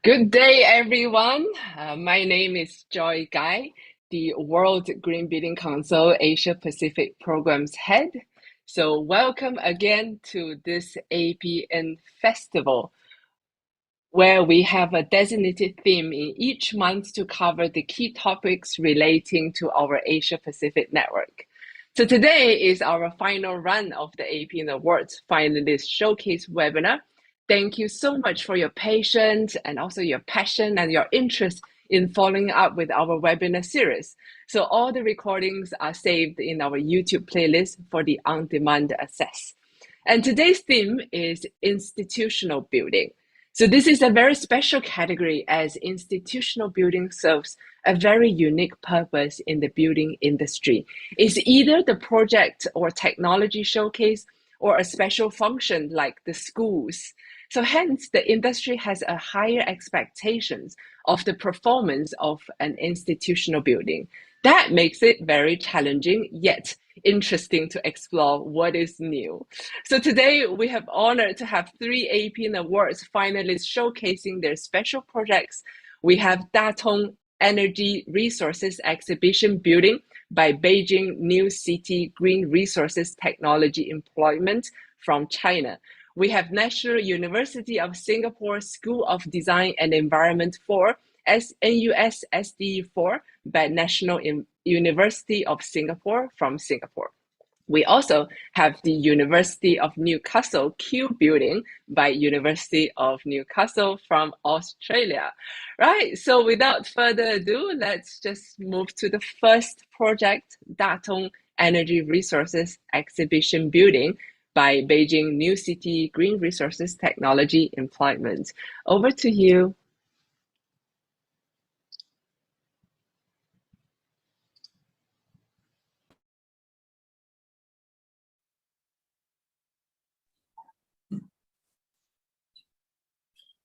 Good day, everyone. My name is Joy Guy, the World Green Building Council Asia Pacific Programs Head. So, welcome again to this APN Festival, where we have a designated theme in each month to cover the key topics relating to our Asia Pacific network. So, today is our final run of the APN Awards Finalist Showcase webinar. Thank you so much for your patience and also your passion and your interest in following up with our webinar series. So all the recordings are saved in our YouTube playlist for the on-demand access. And today's theme is institutional building. So this is a very special category as institutional building serves a very unique purpose in the building industry. It's either the project or technology showcase or a special function like the schools. So hence, the industry has a higher expectations of the performance of an institutional building. That makes it very challenging, yet interesting to explore what is new. So today, we have honored to have 3 APN Awards finalists showcasing their special projects. We have Datong Energy Resources Exhibition Building by Beijing New City Green Resources Technology Employment from China. We have National University of Singapore School of Design and Environment 4, NUS SDE 4 by National University of Singapore from Singapore. We also have the University of Newcastle Q Building by University of Newcastle from Australia. Right, so without further ado, let's just move to the first project, Datong Energy Resources Exhibition Building by Beijing New City Green Resources Technology Employment. Over to you.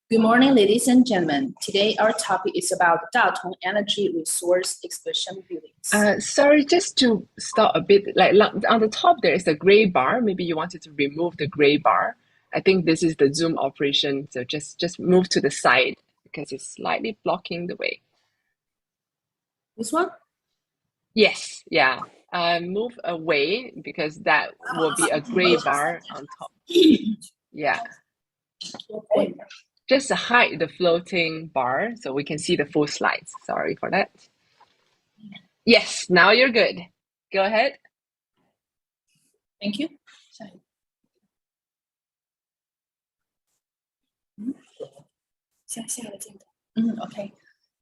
Good morning, ladies and gentlemen. Today, our topic is about Datong Energy Resource Exhibition Buildings. Sorry, just to stop a bit, like on the top, there is a gray bar. Maybe you wanted to remove the gray bar. I think this is the Zoom operation. So just move to the side because it's slightly blocking the way. This one? Yes, yeah. Move away because that will be a gray bar on top. Yeah. Okay. Just hide the floating bar so we can see the full slides. Sorry for that. Yes, now you're good. Go ahead. Thank you. Okay.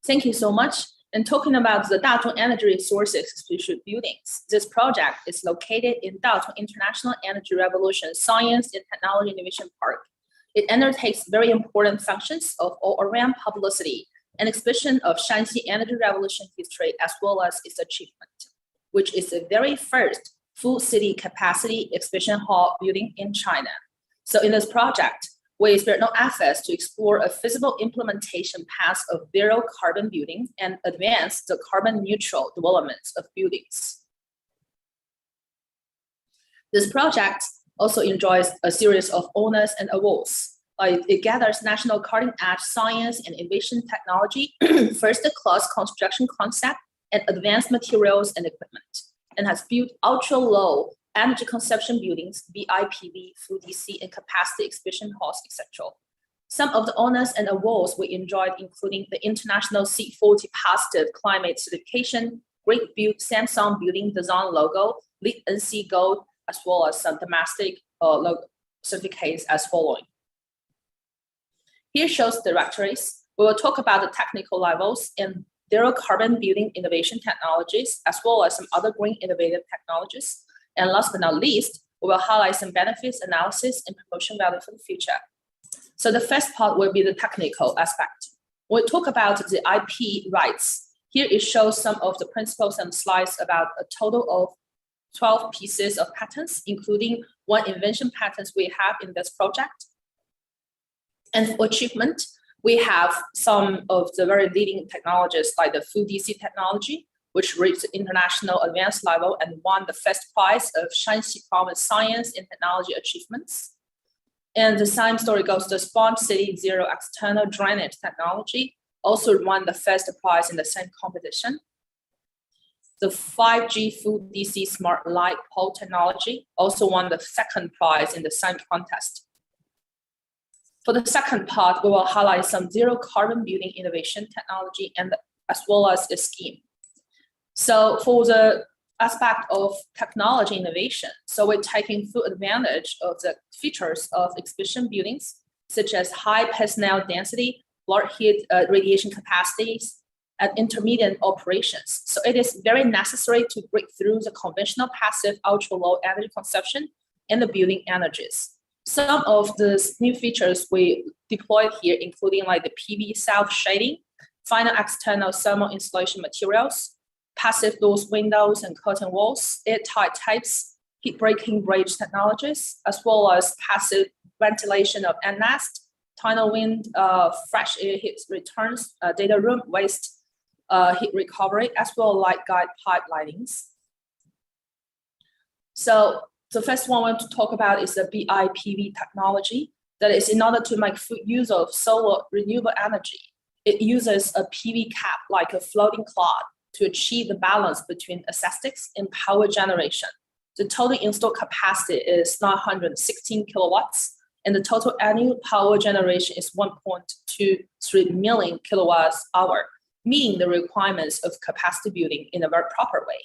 Thank you so much. And talking about the Datong Energy Resources Exhibition Buildings, this project is located in Datong International Energy Revolution Science and Technology Innovation Park. It undertakes very important functions of all-around publicity and exhibition of Shanxi energy revolution history as well as its achievement, which is the very first full city capacity exhibition hall building in China. So in this project, we spared no efforts to explore a feasible implementation path of zero carbon building and advance the carbon neutral development of buildings. This project also enjoys a series of honors and awards. It gathers national cutting-edge science and innovation technology, first-class construction concept, and advanced materials and equipment, and has built ultra-low energy consumption buildings, BIPV, full DC, and capacity exhibition halls, etc. Some of the honors and awards we enjoyed including the International C40 Positive Climate Certification, Great Build Samsung Building Design Logo, LEED NC Gold, as well as some domestic certificates as following. Here shows the directories. We will talk about the technical levels and zero carbon building innovation technologies, as well as some other green innovative technologies. And last but not least, we will highlight some benefits, analysis, and promotion value for the future. So the first part will be the technical aspect. We'll talk about the IP rights. Here it shows some of the principles and slides about a total of 12 pieces of patents, including one invention patent we have in this project. And for achievement, we have some of the very leading technologies like the full DC technology, which reached international advanced level and won the first prize of Shanxi Province Science and Technology Achievements. And the same story goes, the Smart City Zero external drainage technology also won the first prize in the same competition. The 5G full DC smart light pole technology also won the second prize in the same contest. For the second part, we will highlight some zero carbon building innovation technology and as well as the scheme. So for the aspect of technology innovation, so we're taking full advantage of the features of exhibition buildings, such as high personnel density, large heat radiation capacities, and intermediate operations. So it is very necessary to break through the conventional passive ultra-low energy consumption and the building energies. Some of the new features we deployed here, including like the PV self-shading, final external thermal insulation materials, passive doors, windows, and curtain walls, airtight types, heat-breaking bridge technologies, as well as passive ventilation of end nest, tunnel wind, fresh air heat returns, data room, waste heat recovery, as well as light guide pipe lightings. So the first one I want to talk about is the BIPV technology. That is, in order to make full use of solar renewable energy, it uses a PV cap like a floating cloud to achieve the balance between acoustics and power generation. The total installed capacity is 916 kilowatts, and the total annual power generation is 1.23 million kilowatts hour, meeting the requirements of capacity building in a very proper way.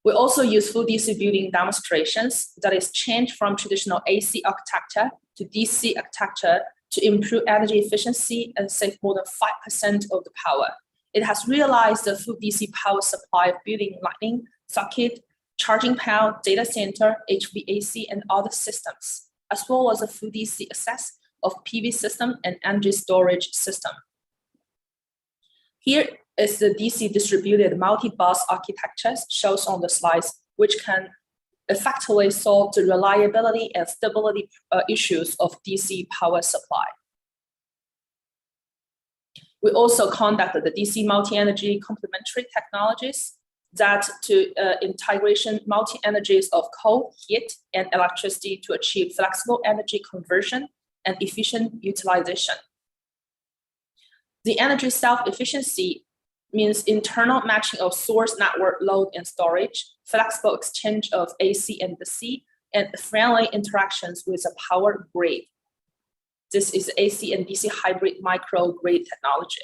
We also use full DC building demonstrations that is changed from traditional AC architecture to DC architecture to improve energy efficiency and save more than 5% of the power. It has realized the full DC power supply of building lighting, socket, charging panel, data center, HVAC, and other systems, as well as a full DC access of PV system and energy storage system. Here is the DC distributed multi-bus architecture shows on the slides, which can effectively solve the reliability and stability issues of DC power supply. We also conducted the DC multi-energy complementary technologies that to integration multi-energies of coal, heat, and electricity to achieve flexible energy conversion and efficient utilization. The energy self-efficiency means internal matching of source network load and storage, flexible exchange of AC and DC, and friendly interactions with the power grid. This is AC and DC hybrid microgrid technology.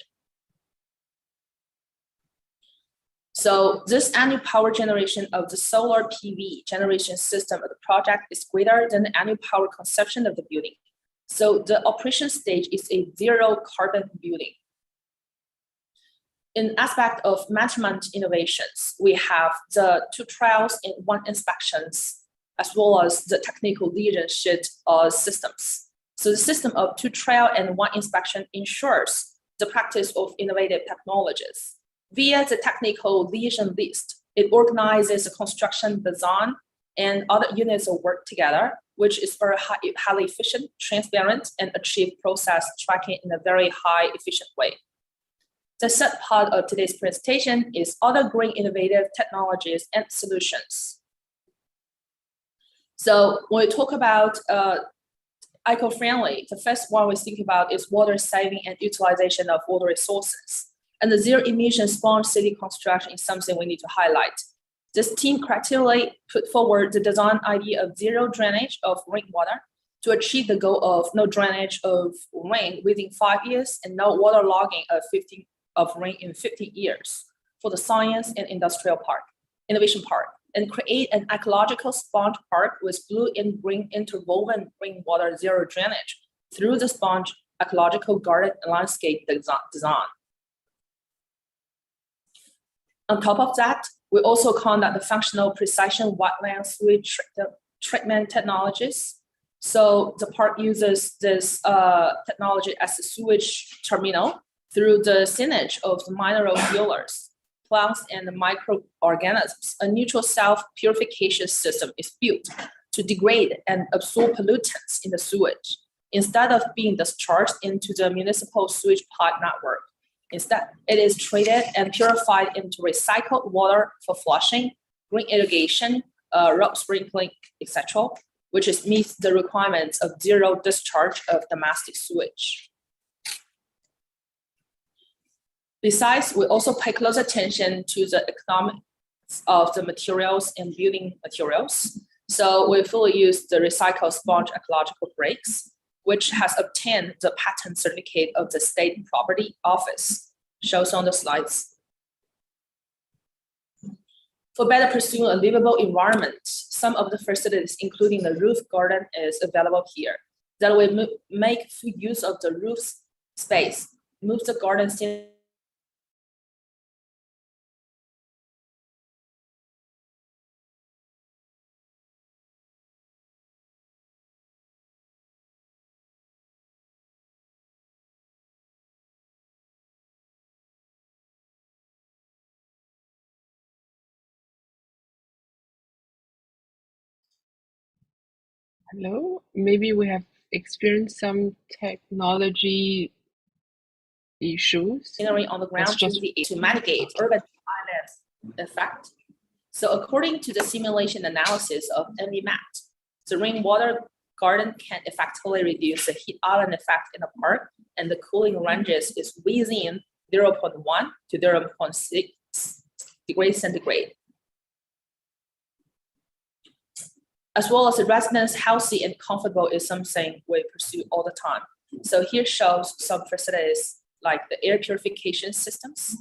So this annual power generation of the solar PV generation system of the project is greater than the annual power consumption of the building. So the operation stage is a zero carbon building. In aspect of management innovations, we have the 2 trials and 1 inspections, as well as the technical leadership systems. So the system of 2 trial and 1 inspection ensures the practice of innovative technologies. Via the technical lesion list, it organizes the construction design and other units of work together, which is very highly efficient, transparent, and achieve process tracking in a very high efficient way. The third part of today's presentation is other green innovative technologies and solutions. So when we talk about eco-friendly, the first one we think about is water saving and utilization of water resources. And the zero emission smart city construction is something we need to highlight. This team creatively put forward the design idea of zero drainage of rainwater to achieve the goal of no drainage of rain within 5 years and no water logging of rain in 50 years for the science and industrial park, innovation park, and create an ecological sponge park with blue and green interwoven rainwater zero drainage through the sponge ecological garden and landscape design. On top of that, we also conduct the functional precision wetland sewage treatment technologies. So the park uses this technology as a sewage terminal through the signage of the mineral dealers, plants, and microorganisms. A neutral self-purification system is built to degrade and absorb pollutants in the sewage instead of being discharged into the municipal sewage pipe network. Instead, it is treated and purified into recycled water for flushing, green irrigation, road sprinkling, etc. which meets the requirements of zero discharge of domestic sewage. Besides, we also pay close attention to the economics of the materials and building materials. So we fully use the recycled sponge ecological bricks, which has obtained the patent certificate of the State Property Office, shows on the slides. For better pursuing a livable environment, some of the facilities, including the roof garden, is available here. That we make full use of the roof space, move the garden Hello, maybe we have experienced some technology issues. scenery on the ground to mitigate urban island effect. So according to the simulation analysis of MVMAT, the rainwater garden can effectively reduce the heat island effect in the park, and the cooling ranges is within 0.1 to 0.6 degrees centigrade. As well as the residents healthy and comfortable is something we pursue all the time. So here shows some facilities like the air purification systems.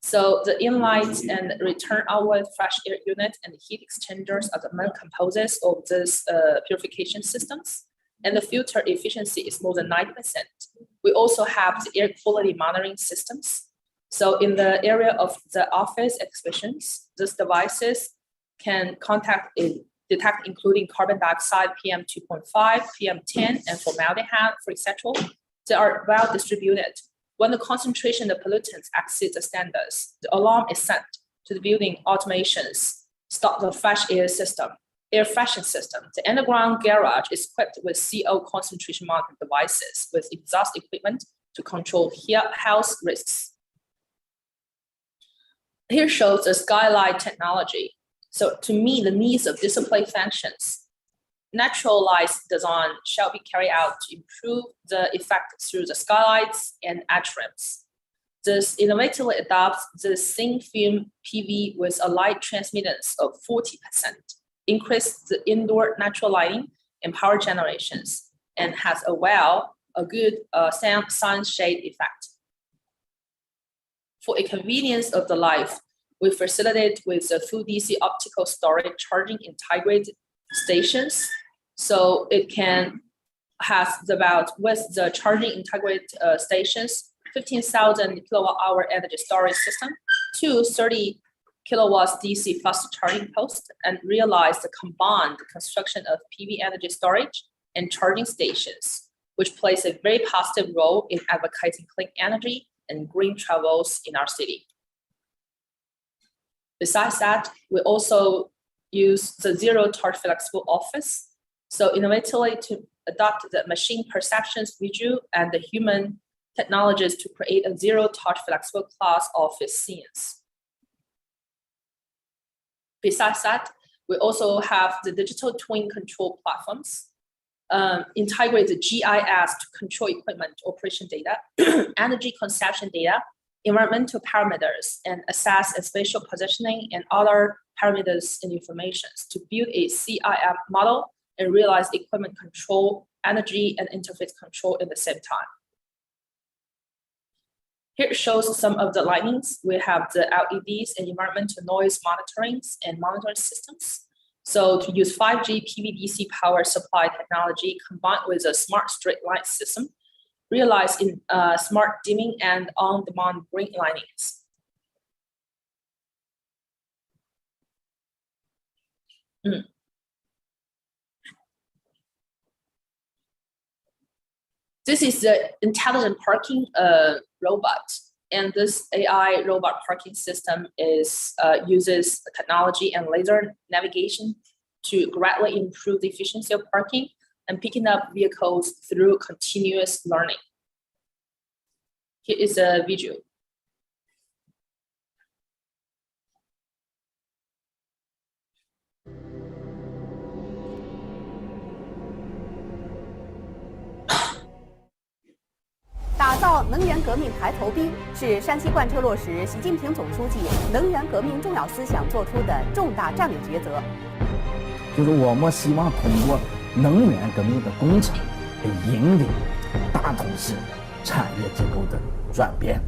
So the inlet and return outlet fresh air unit and heat exchangers are the main components of this purification systems. And the filter efficiency is more than 90%. We also have the air quality monitoring systems. So in the area of the office exhibitions, these devices can detect including carbon dioxide, PM 2.5, PM 10, and formaldehyde, for example. They are well distributed. When the concentration of pollutants exceeds the standards, the alarm is sent to the building automations, stop the fresh air system, air freshening system. The underground garage is equipped with CO concentration monitoring devices with exhaust equipment to control health risks. Here shows the skylight technology. So to meet the needs of display functions, natural light design shall be carried out to improve the effect through the skylights and atriums. This innovatively adopts the thin film PV with a light transmittance of 40%, increase the indoor natural lighting and power generations, and has a good sun shade effect. For a convenience of the life, we facilitate with the full DC optical storage charging integrated stations. So it can have with the charging integrated stations, 15,000 kilowatt hour energy storage system to 30 kilowatts DC fast charging post, and realize the combined construction of PV energy storage and charging stations, which plays a very positive role in advocating clean energy and green travels in our city. Besides that, we also use the zero-touch flexible office. So innovatively to adopt the machine perceptions visual and the human technologies to create a zero-touch flexible class office scenes. Besides that, we also have the digital twin control platforms, integrate the GIS to control equipment operation data, energy consumption data, environmental parameters, and assess spatial positioning and other parameters and information to build a CIM model and realize equipment control, energy, and interface control at the same time. Here shows some of the lightings. We have the LEDs and environmental noise monitoring and monitoring systems. So to use 5G PVDC power supply technology combined with a smart street light system, realized in smart dimming and on-demand green linings. This is the intelligent parking robot. And this AI robot parking system uses technology and laser navigation to greatly improve the efficiency of parking and picking up vehicles through continuous learning. Here is a video. 造能源革命抬头兵，是山西贯彻落实习近平总书记能源革命重要思想做出的重大战略抉择。就是我们希望通过能源革命的工程，引领大同市产业结构的转变。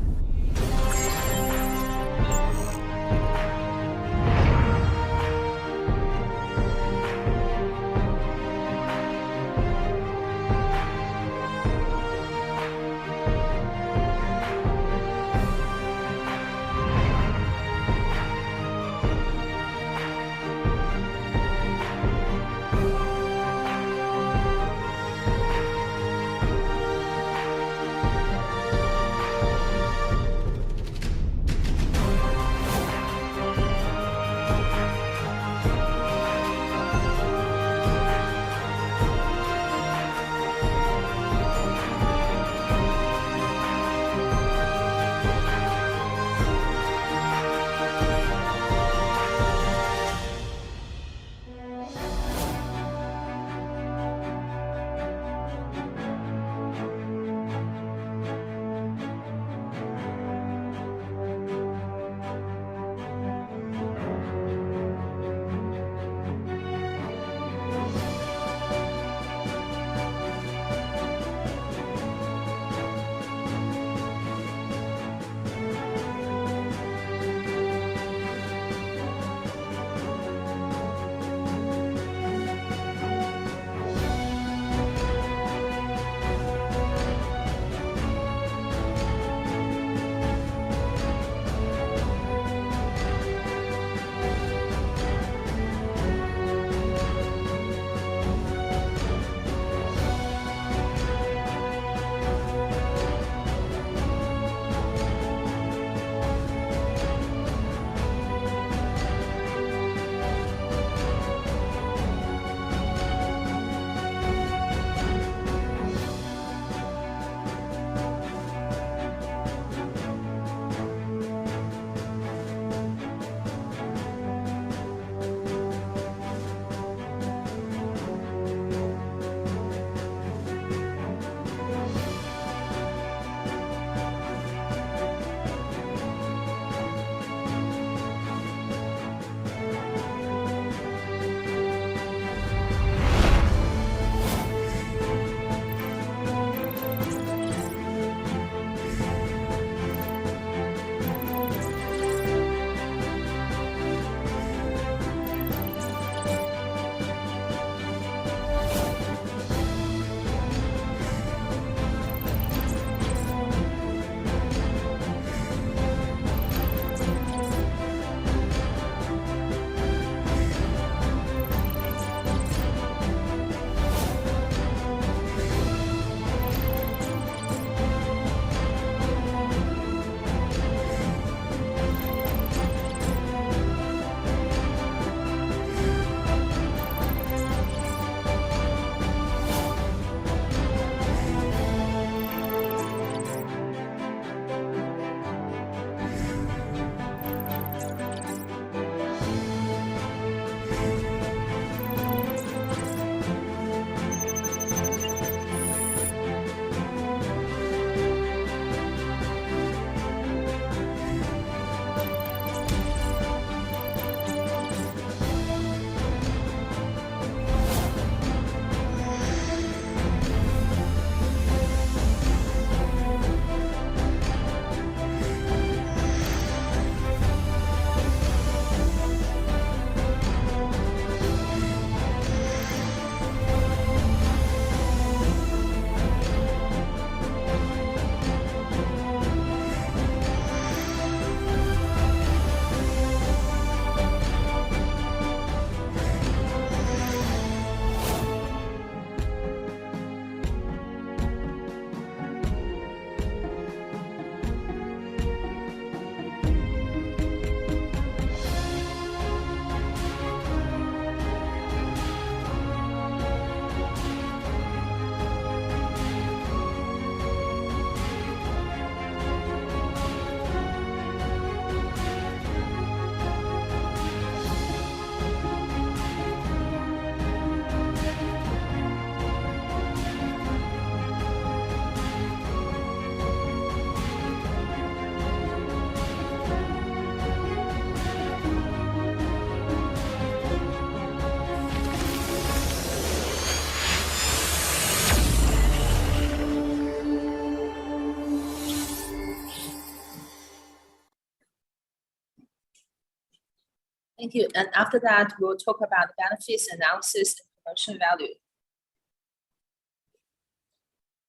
Thank you. And after that, we'll talk about benefits, analysis, and promotion value.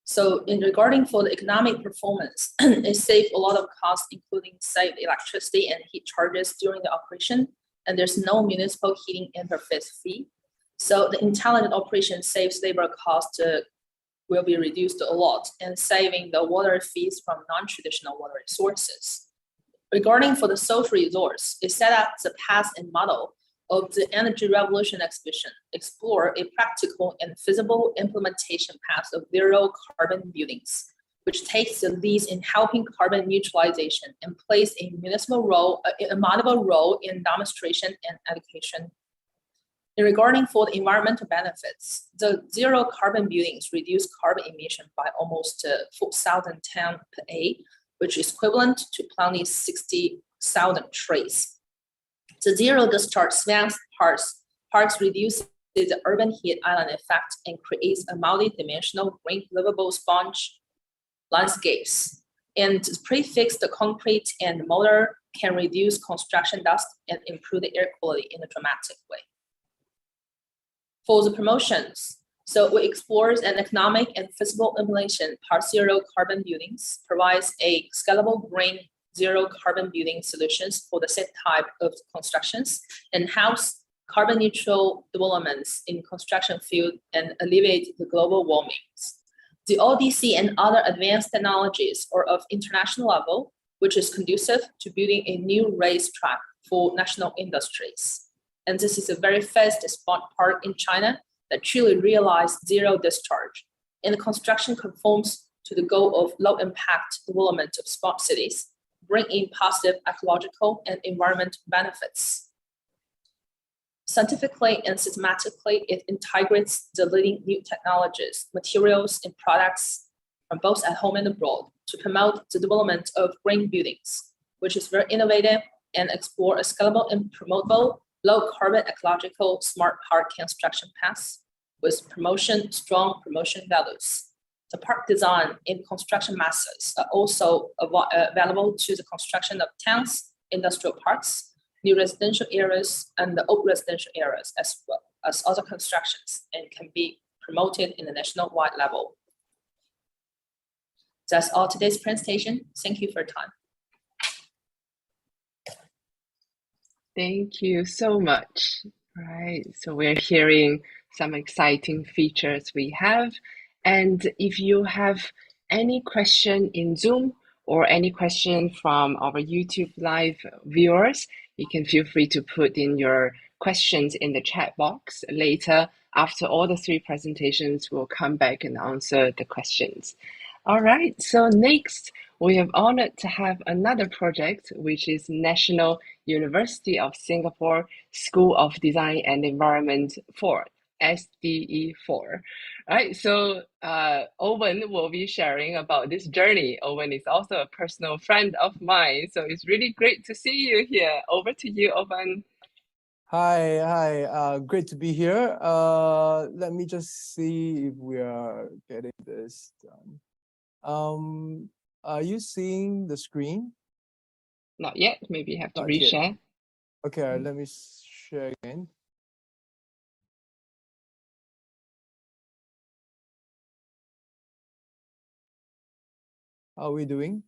So in regarding for the economic performance, it saved a lot of costs, including saved electricity and heat charges during the operation, and there's no municipal heating interface fee. So the intelligent operation saves labor cost will be reduced a lot, and saving the water fees from non-traditional water resources. Regarding for the social resource, it set up the path and model of the Energy Revolution exhibition, explore a practical and feasible implementation path of zero carbon buildings, which takes the lead in helping carbon neutralization and plays a municipal role, a multiple role in demonstration and education. In regarding for the environmental benefits, the zero carbon buildings reduce carbon emission by almost 4,000 tons per day, which is equivalent to planting 60,000 trees. The zero discharge swamp parks reduces the urban heat island effect and creates a multi-dimensional green livable sponge landscapes. And prefixed concrete and mortar can reduce construction dust and improve the air quality in a dramatic way. For the promotions, so we explore an economic and feasible implementation part zero carbon buildings, provides a scalable green zero carbon building solutions for the same type of constructions, and helps carbon neutral developments in construction field and alleviate the global warming. The ODC and other advanced technologies are of international level, which is conducive to building a new racetrack for national industries. And this is a very fast sport park in China that truly realized zero discharge. And the construction conforms to the goal of low impact development of smart cities, bring in positive ecological and environmental benefits. Scientifically and systematically, it integrates the leading new technologies, materials, and products from both at home and abroad to promote the development of green buildings, which is very innovative and explore a scalable and promotable low carbon ecological smart park construction paths with strong promotion values. The park design and construction methods are also available to the construction of towns, industrial parks, new residential areas, and the old residential areas, as well as other constructions, and can be promoted in the national-wide level. That's all today's presentation. Thank you for your time. Thank you so much. Right, so we're hearing some exciting features we have. And if you have any question in Zoom or any question from our YouTube live viewers, you can feel free to put in your questions in the chat box. Later, after all the three presentations, we'll come back and answer the questions. All right, so next, we have honored to have another project, which is National University of Singapore School of Design and Environment 4, SDE4. Right, so Owen will be sharing about this journey. Owen is also a personal friend of mine, so it's really great to see you here. Over to you, Owen. Hi, great to be here. Let me just see if we are getting this done. Are you seeing the screen? Not yet, maybe you have to Not yet. reshare. Okay, let me share again. How are we doing?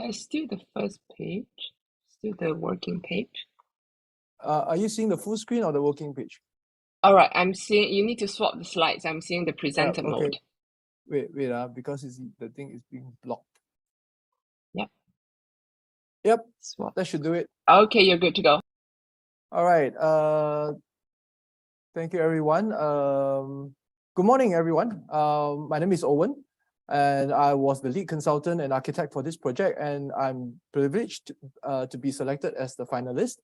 Still the first page, still the working page. Are you seeing the full screen or the working page? All right, I'm seeing, you need to swap the slides. I'm seeing the presenter okay. mode. Wait, because the thing is being blocked. Yep. Yep, Swap. that should do it. Okay, you're good to go. All right, thank you everyone. Good morning everyone. My name is Owen, and I was the lead consultant and architect for this project, and I'm privileged to be selected as the finalist.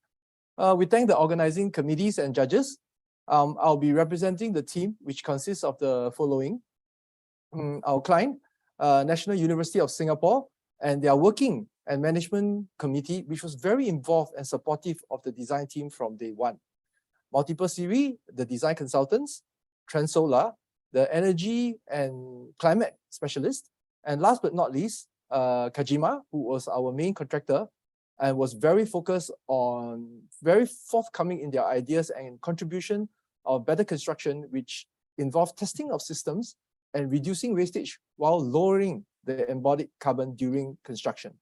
We thank the organizing committees and judges. I'll be representing the team, which consists of the following. Our client, National University of Singapore, and their working and management committee, which was very involved and supportive of the design team from day one. Multiple Series, the design consultants, Transolar, the energy and climate specialist, and last but not least, Kajima, who was our main contractor, and was very focused on very forthcoming in their ideas and contribution of better construction, which involved testing of systems and reducing wastage while lowering the embodied carbon during construction.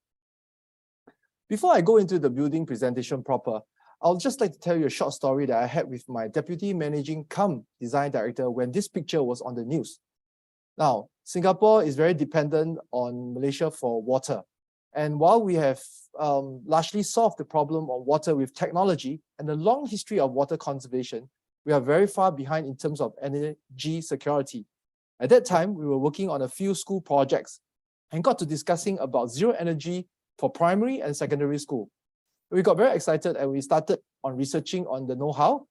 Before I go into the building presentation proper, I'll just like to tell you a short story that I had with my deputy managing cum design director when this picture was on the news. Now, Singapore is very dependent on Malaysia for water. And while we have largely solved the problem of water with technology and a long history of water conservation, we are very far behind in terms of energy security. At that time, we were working on a few school projects and got to discussing about zero energy for primary and secondary school. We got very excited and we started on researching on the know-how.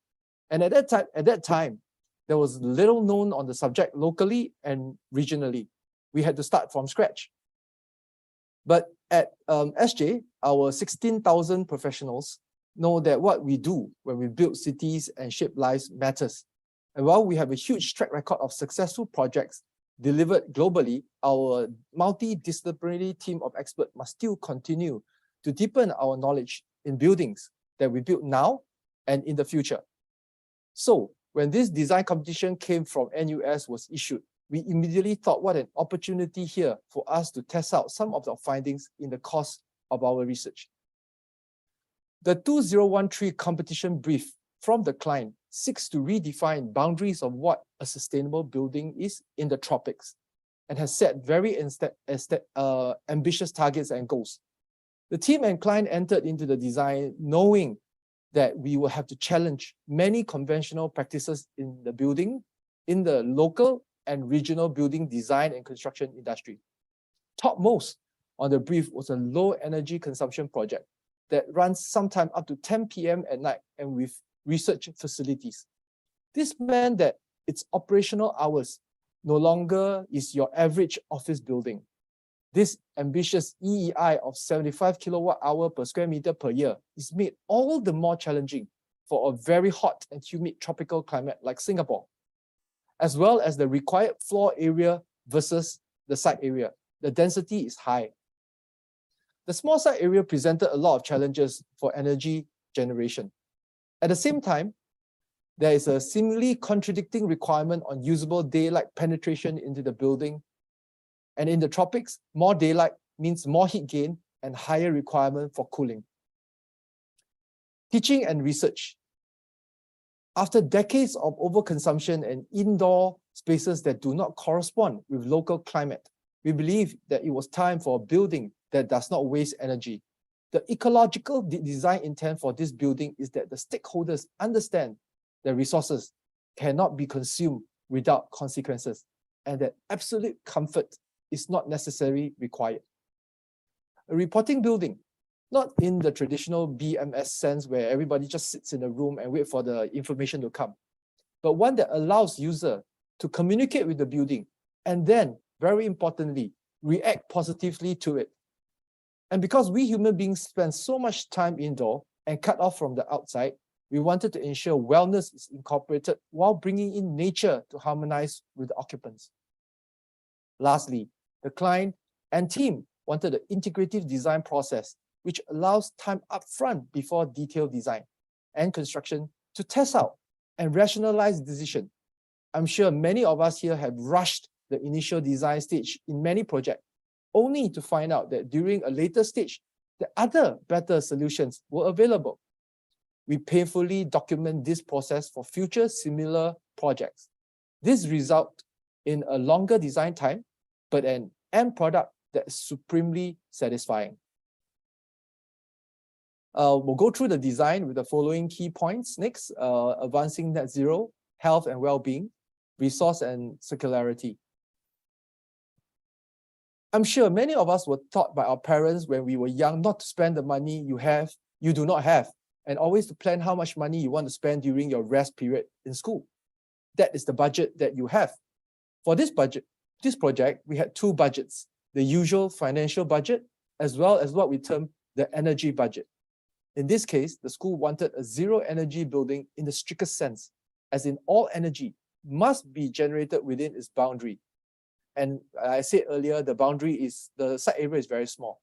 And at that time, there was little known on the subject locally and regionally. We had to start from scratch. But at SJ, our 16,000 professionals know that what we do when we build cities and shape lives matters. And while we have a huge track record of successful projects delivered globally, our multidisciplinary team of experts must still continue to deepen our knowledge in buildings that we build now and in the future. So when this design competition came from NUS was issued, we immediately thought what an opportunity here for us to test out some of the findings in the course of our research. The 2013 competition brief from the client seeks to redefine boundaries of what a sustainable building is in the tropics and has set very ambitious targets and goals. The team and client entered into the design knowing that we will have to challenge many conventional practices in the building, in the local and regional building design and construction industry. Topmost on the brief was a low energy consumption project that runs sometime up to 10 p.m. at night and with research facilities. This meant that its operational hours no longer is your average office building. This ambitious EEI of 75 kilowatt hour per square meter per year is made all the more challenging for a very hot and humid tropical climate like Singapore, as well as the required floor area versus the site area. The density is high. The small site area presented a lot of challenges for energy generation. At the same time, there is a seemingly contradicting requirement on usable daylight penetration into the building. And in the tropics, more daylight means more heat gain and higher requirement for cooling. Teaching and research. After decades of overconsumption and indoor spaces that do not correspond with local climate, we believe that it was time for a building that does not waste energy. The ecological design intent for this building is that the stakeholders understand that resources cannot be consumed without consequences and that absolute comfort is not necessarily required. A reporting building, not in the traditional BMS sense where everybody just sits in a room and wait for the information to come, but one that allows user to communicate with the building and then, very importantly, react positively to it. And because we human beings spend so much time indoor and cut off from the outside, we wanted to ensure wellness is incorporated while bringing in nature to harmonize with the occupants. Lastly, the client and team wanted an integrative design process which allows time upfront before detailed design and construction to test out and rationalize decision. I'm sure many of us here have rushed the initial design stage in many projects, only to find out that during a later stage, the other better solutions were available. We painfully document this process for future similar projects. This results in a longer design time, but an end product that is supremely satisfying. We'll go through the design with the following key points. Next, advancing net zero, health and well-being, resource and circularity. I'm sure many of us were taught by our parents when we were young not to spend the money you do not have, and always to plan how much money you want to spend during your rest period in school. That is the budget that you have. For this project, we had two budgets, the usual financial budget, as well as what we term the energy budget. In this case, the school wanted a zero energy building in the strictest sense, as in all energy must be generated within its boundary. And I said earlier, the site area is very small.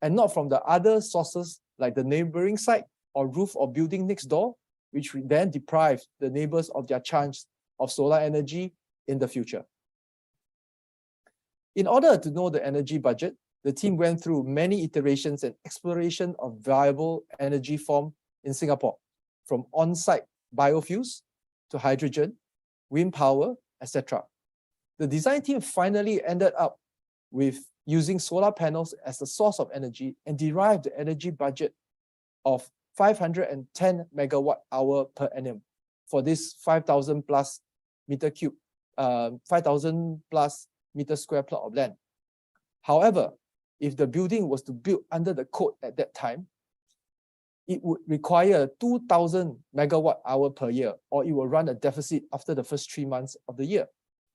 and not from the other sources like the neighboring site or roof or building next door, which will then deprive the neighbors of their chance of solar energy in the future. In order to know the energy budget, the team went through many iterations and exploration of viable energy form in Singapore, from on-site biofuels to hydrogen, wind power, etc. The design team finally ended up with using solar panels as the source of energy and derived the energy budget of 510 megawatt hour per annum for this 5,000 plus meter cube, 5,000 plus meter square plot of land. However, if the building was to build under the code at that time, it would require 2,000 megawatt hour per year, or it will run a deficit after the first 3 months of the year.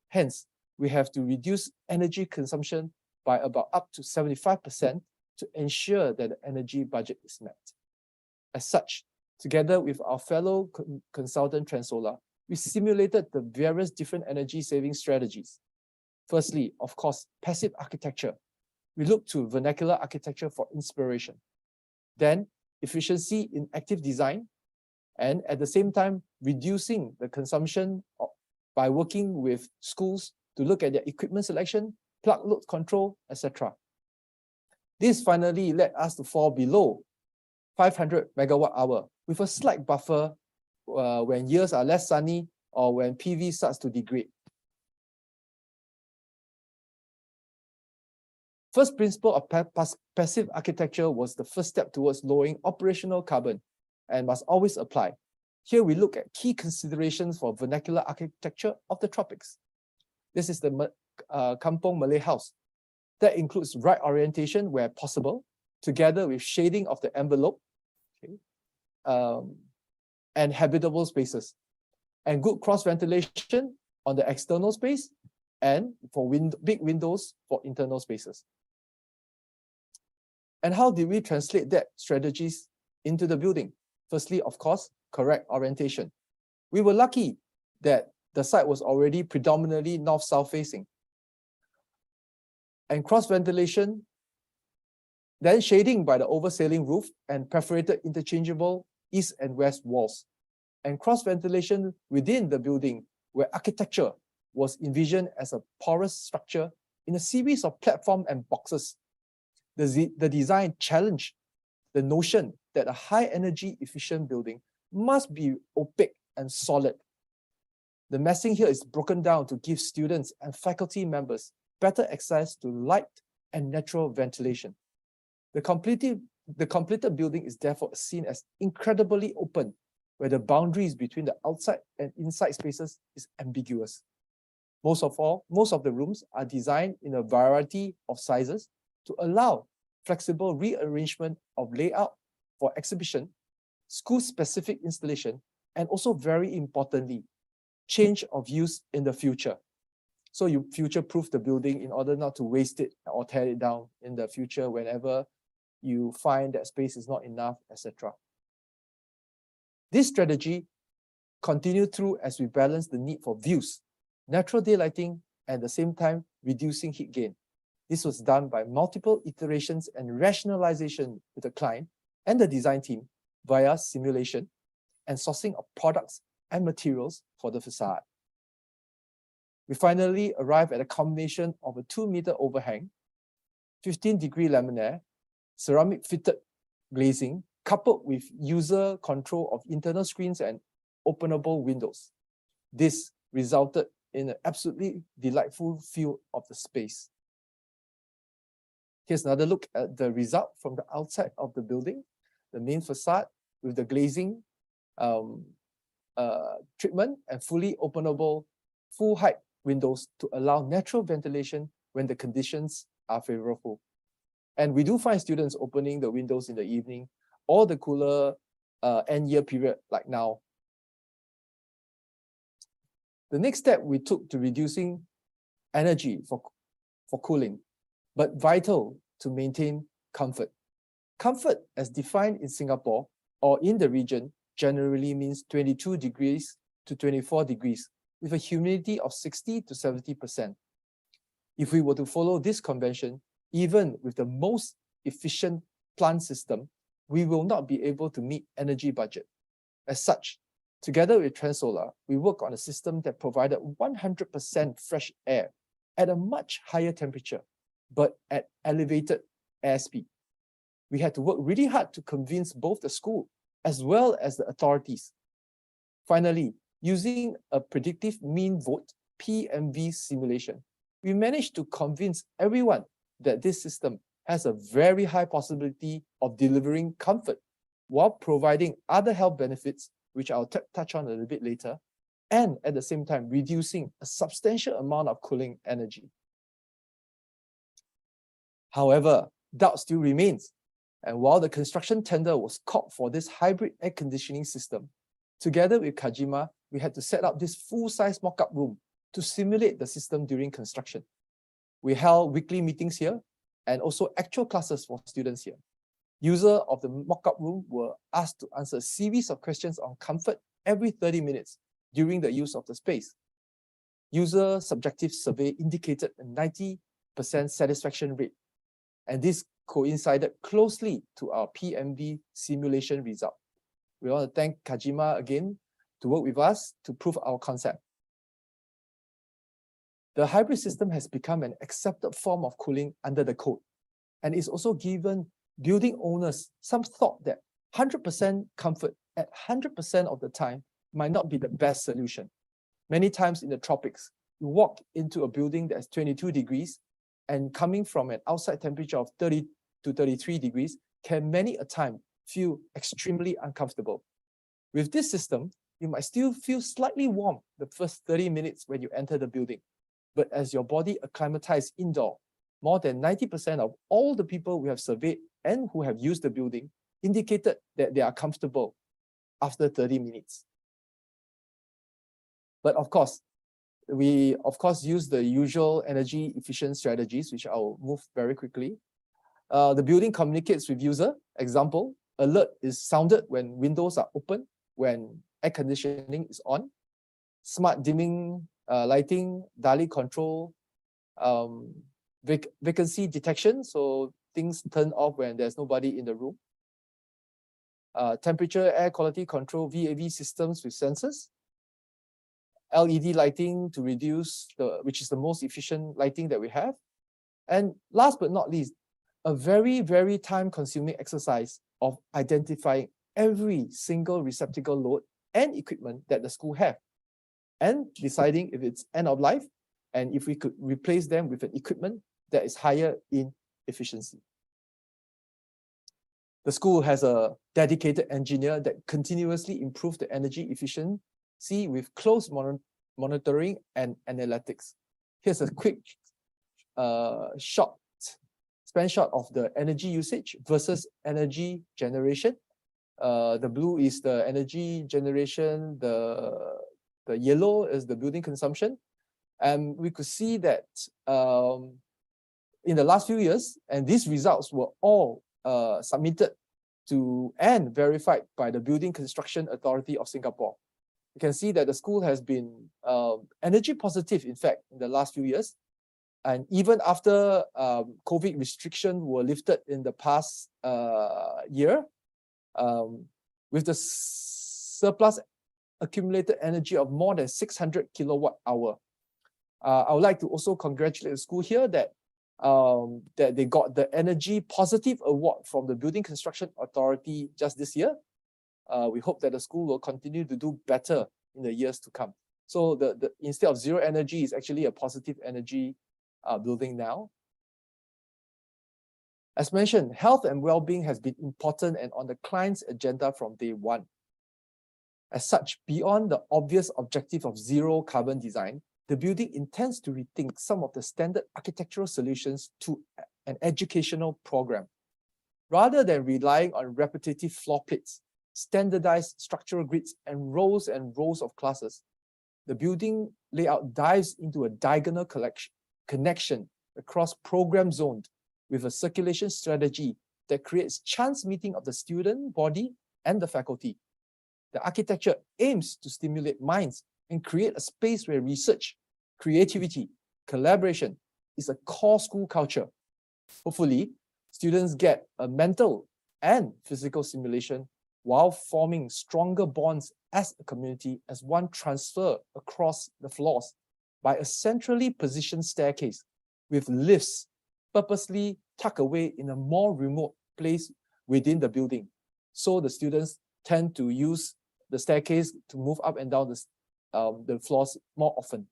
Hence, we have to reduce energy consumption by about up to 75% to ensure that the energy budget is met. As such, together with our fellow consultant Transolar, we simulated the various different energy saving strategies. Firstly, of course, passive architecture. We look to vernacular architecture for inspiration. Then, efficiency in active design, and at the same time, reducing the consumption by working with schools to look at their equipment selection, plug load control, etc. This finally led us to fall below 500 megawatt hour with a slight buffer when years are less sunny or when PV starts to degrade. First principle of passive architecture was the first step towards lowering operational carbon and must always apply. Here we look at key considerations for vernacular architecture of the tropics. This is the Kampong Malay house. That includes right orientation where possible, together with shading of the envelope, okay, and habitable spaces, and good cross ventilation on the external space and for big windows for internal spaces. And how did we translate that strategies into the building? Firstly, of course, correct orientation. We were lucky that the site was already predominantly north-south facing. And cross ventilation, then shading by the oversailing roof and perforated interchangeable east and west walls. And cross ventilation within the building where architecture was envisioned as a porous structure in a series of platforms and boxes. The design challenged the notion that a high energy efficient building must be opaque and solid. The messing here is broken down to give students and faculty members better access to light and natural ventilation. The completed building is therefore seen as incredibly open, where the boundaries between the outside and inside spaces is ambiguous. Most of the rooms are designed in a variety of sizes to allow flexible rearrangement of layout for exhibition, school-specific installation, and also very importantly, change of use in the future. So you future-proof the building in order not to waste it or tear it down in the future whenever you find that space is not enough, etc. This strategy continued through as we balance the need for views, natural daylighting, and at the same time reducing heat gain. This was done by multiple iterations and rationalization with the client and the design team via simulation and sourcing of products and materials for the facade. We finally arrived at a combination of a 2-meter overhang, 15-degree laminaire, ceramic fitted glazing, coupled with user control of internal screens and openable windows. This resulted in an absolutely delightful feel of the space. Here's another look at the result from the outside of the building, the main facade with the glazing treatment and fully openable full height windows to allow natural ventilation when the conditions are favorable. And we do find students opening the windows in the evening or the cooler end year period like now. The next step we took to reducing energy for cooling, but vital to maintain comfort. Comfort as defined in Singapore or in the region generally means 22 degrees to 24 degrees with a humidity of 60 to 70%. If we were to follow this convention, even with the most efficient plant system, we will not be able to meet energy budget. As such, together with Transolar, we work on a system that provided 100% fresh air at a much higher temperature, but at elevated airspeed. We had to work really hard to convince both the school as well as the authorities. Finally, using a predictive mean vote PMV simulation, we managed to convince everyone that this system has a very high possibility of delivering comfort while providing other health benefits, which I'll touch on a little bit later, and at the same time reducing a substantial amount of cooling energy. However, doubt still remains. And while the construction tender was called for this hybrid air conditioning system, together with Kajima, we had to set up this full-size mock-up room to simulate the system during construction. We held weekly meetings here and also actual classes for students here. Users of the mock-up room were asked to answer a series of questions on comfort every 30 minutes during the use of the space. User subjective survey indicated a 90% satisfaction rate, and this coincided closely to our PMV simulation result. We want to thank Kajima again to work with us to prove our concept. The hybrid system has become an accepted form of cooling under the code, and is also given building owners some thought that 100% comfort at 100% of the time might not be the best solution. Many times in the tropics, you walk into a building that's 22 degrees and coming from an outside temperature of 30 to 33 degrees can many a time feel extremely uncomfortable. With this system, you might still feel slightly warm the first 30 minutes when you enter the building. But as your body acclimatizes indoor, more than 90% of all the people we have surveyed and who have used the building indicated that they are comfortable after 30 minutes. But of course, we use the usual energy efficient strategies, which I'll move very quickly. The building communicates with user. Example, alert is sounded when windows are open, when air conditioning is on. Smart dimming lighting, daily control, vacancy detection, so things turn off when there's nobody in the room. Temperature, air quality control, VAV systems with sensors. LED lighting to reduce which is the most efficient lighting that we have. And last but not least, a very, very time-consuming exercise of identifying every single receptacle load and equipment that the school have, and deciding if it's end of life, and if we could replace them with an equipment that is higher in efficiency. The school has a dedicated engineer that continuously improves the energy efficiency with close monitoring and analytics. Here's a quick span shot of the energy usage versus energy generation. The blue is the energy generation, the yellow is the building consumption. And we could see that in the last few years, and these results were all submitted to and verified by the Building Construction Authority of Singapore. You can see that the school has been energy positive, in fact, in the last few years. And even after COVID restrictions were lifted in the past year, with the surplus accumulated energy of more than 600 kilowatt hour. I would like to also congratulate the school here that they got the Energy Positive Award from the Building Construction Authority just this year. We hope that the school will continue to do better in the years to come. So instead of zero energy, is actually a positive energy building now. As mentioned, health and well-being has been important and on the client's agenda from day one. As such, beyond the obvious objective of zero carbon design, the building intends to rethink some of the standard architectural solutions to an educational program. Rather than relying on repetitive floor plates, standardized structural grids, and rows of classes, the building layout dives into a diagonal connection across program zones with a circulation strategy that creates chance meeting of the student body and the faculty. The architecture aims to stimulate minds and create a space where research, creativity, collaboration is a core school culture. Hopefully, Students get a mental and physical simulation while forming stronger bonds as a community as one transfer across the floors by a centrally positioned staircase with lifts purposely tucked away in a more remote place within the building. So the students tend to use the staircase to move up and down the floors more often.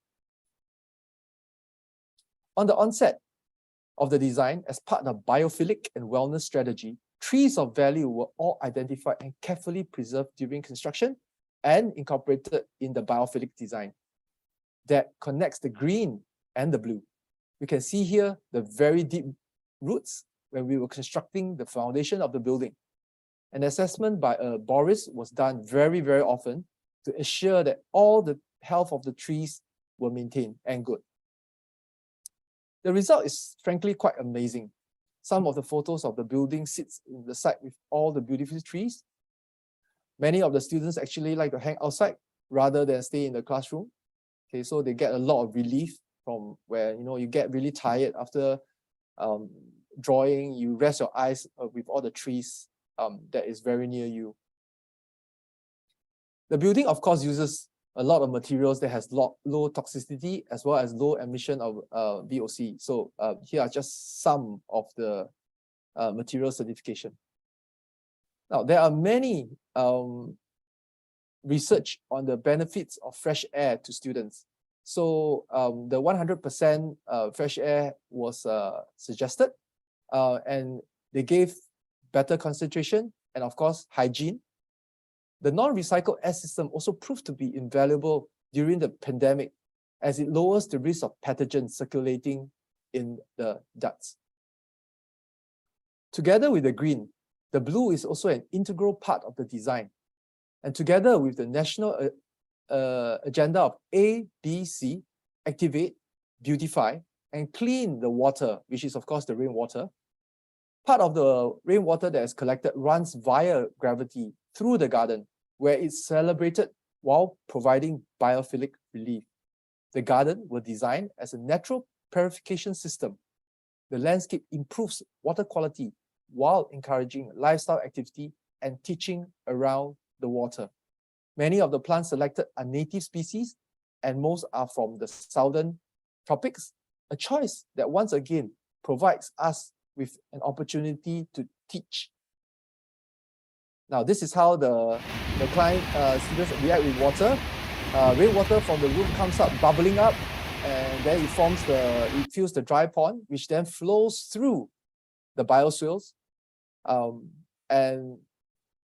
On the onset of the design, as part of the biophilic and wellness strategy, trees of value were all identified and carefully preserved during construction and incorporated in the biophilic design that connects the green and the blue. You can see here the very deep roots when we were constructing the foundation of the building. An assessment by a Boris was done very, very often to ensure that all the health of the trees were maintained and good. The result is frankly quite amazing. Some of the photos of the building sits in the site with all the beautiful trees. Many of the students actually like to hang outside rather than stay in the classroom. Okay, so they get a lot of relief from where you get really tired after drawing. You rest your eyes with all the trees that is very near you. The building, of course, uses a lot of materials that has low toxicity as well as low emission of VOC. So here are just some of the material certification. Now, there are many research on the benefits of fresh air to students. So the 100% fresh air was suggested, and they gave better concentration and, of course, hygiene. The non-recycled air system also proved to be invaluable during the pandemic as it lowers the risk of pathogens circulating in the ducts. Together with the green, the blue is also an integral part of the design. And together with the national agenda of A, B, C, activate, beautify, and clean the water, which is of course the rainwater. Part of the rainwater that is collected runs via gravity through the garden, where it's celebrated while providing biophilic relief. The garden was designed as a natural purification system. The landscape improves water quality while encouraging lifestyle activity and teaching around the water. Many of the plants selected are native species, and most are from the southern tropics, a choice that once again provides us with an opportunity to teach. Now, this is how the client students react with water. Rainwater from the roof comes up, bubbling up, and then it fills the dry pond, which then flows through the bioswales. And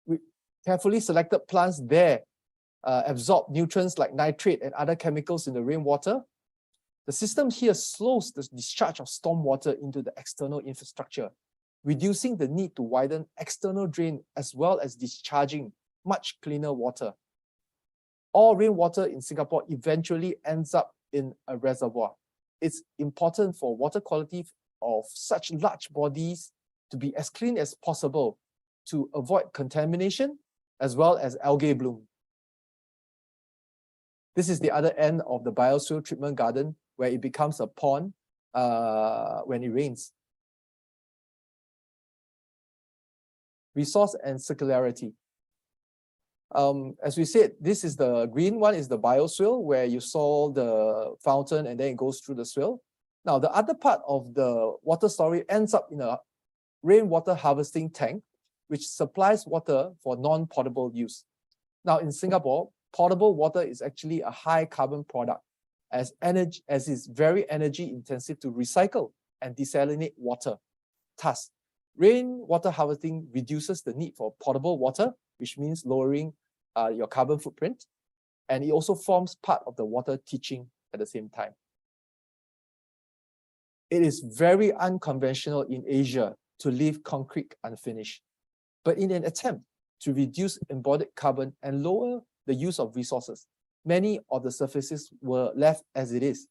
we carefully selected plants there absorb nutrients like nitrate and other chemicals in the rainwater. The system here slows the discharge of stormwater into the external infrastructure, reducing the need to widen external drain as well as discharging much cleaner water. All rainwater in Singapore eventually ends up in a reservoir. It's important for water quality of such large bodies to be as clean as possible to avoid contamination as well as algae bloom. This is the other end of the bioswale treatment garden where it becomes a pond when it rains. Resource and circularity. As we said, this is the green one is the bioswale where you saw the fountain and then it goes through the swale. Now the other part of the water storage ends up in a rainwater harvesting tank, which supplies water for non-potable use. Now in Singapore, potable water is actually a high carbon product as it's very energy intensive to recycle and desalinate water. Thus, rainwater harvesting reduces the need for potable water, which means lowering your carbon footprint. And it also forms part of the water teaching at the same time. It is very unconventional in Asia to leave concrete unfinished. But in an attempt to reduce embodied carbon and lower the use of resources, many of the surfaces were left as it is.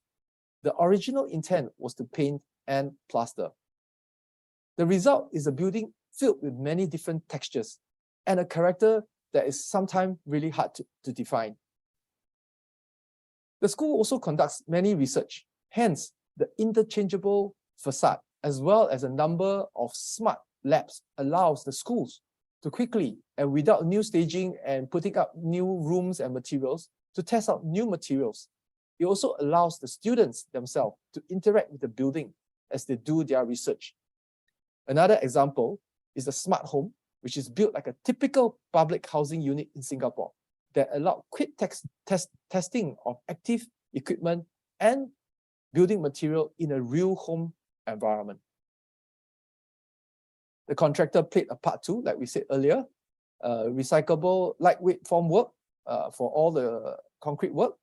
The original intent was to paint and plaster. The result is a building filled with many different textures and a character that is sometimes really hard to define. The school also conducts many research, hence the interchangeable facade as well as a number of smart labs allows the schools to quickly and without new staging and putting up new rooms and materials to test out new materials. It also allows the students themselves to interact with the building as they do their research. Another example is the smart home, which is built like a typical public housing unit in Singapore that allow quick testing of active equipment and building material in a real home environment. The contractor played a part too, like we said earlier, recyclable lightweight formwork for all the concrete work,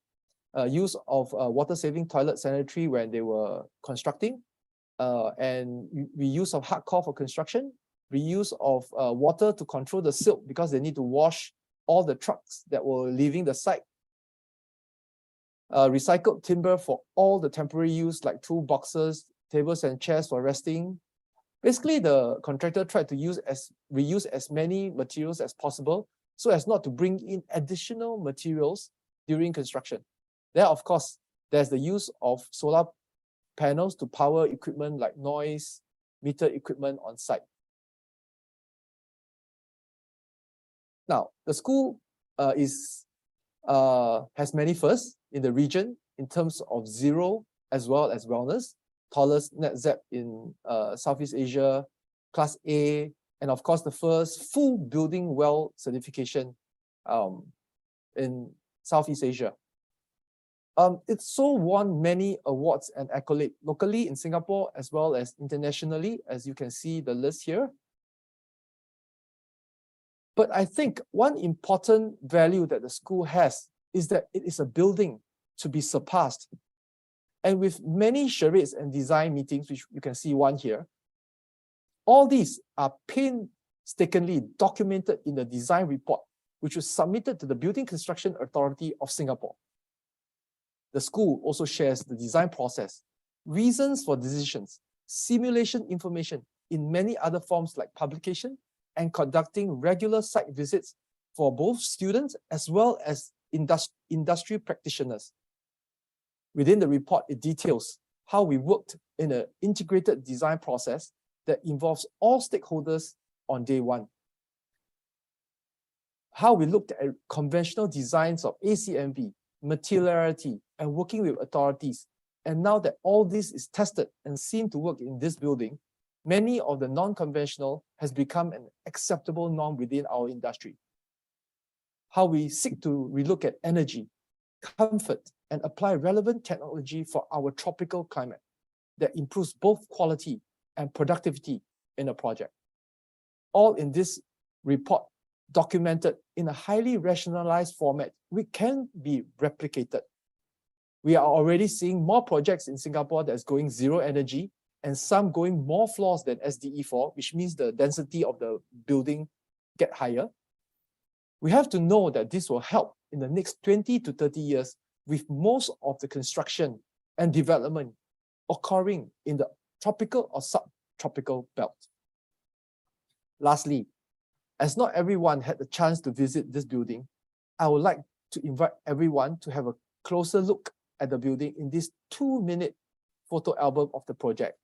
use of water-saving toilet sanitary when they were constructing, and reuse of hardcore for construction, reuse of water to control the silt because they need to wash all the trucks that were leaving the site, recycled timber for all the temporary use like toolboxes, tables and chairs for resting. Basically, the contractor tried to reuse as many materials as possible so as not to bring in additional materials during construction. Then, of course, there's the use of solar panels to power equipment like noise meter equipment on site. Now, the school has many firsts in the region in terms of zero as well as wellness. Tallest NetZep in Southeast Asia, Class A, and of course the first full building well certification in Southeast Asia. It's so won many awards and accolades locally in Singapore as well as internationally, as you can see the list here. But I think one important value that the school has is that it is a building to be surpassed. And with many charades and design meetings, which you can see one here, all these are painstakingly documented in the design report, which was submitted to the Building Construction Authority of Singapore. The school also shares the design process, reasons for decisions, simulation information in many other forms like publication, and conducting regular site visits for both students as well as industry practitioners. Within the report, it details how we worked in an integrated design process that involves all stakeholders on day one. How we looked at conventional designs of ACMV, materiality, and working with authorities. And now that all this is tested and seen to work in this building, many of the non-conventional has become an acceptable norm within our industry. How we seek to relook at energy, comfort, and apply relevant technology for our tropical climate that improves both quality and productivity in a project. All in this report documented in a highly rationalized format, which can be replicated. We are already seeing more projects in Singapore that's going zero energy and some going more floors than SDE4, which means the density of the building get higher. We have to know that this will help in the next 20 to 30 years with most of the construction and development occurring in the tropical or subtropical belt. Lastly, as not everyone had the chance to visit this building, I would like to invite everyone to have a closer look at the building in this 2-minute photo album of the project.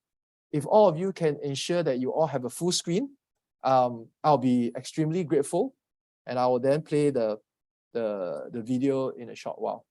If all of you can ensure that you all have a full screen, I'll be extremely grateful, and I will then play the video in a short while.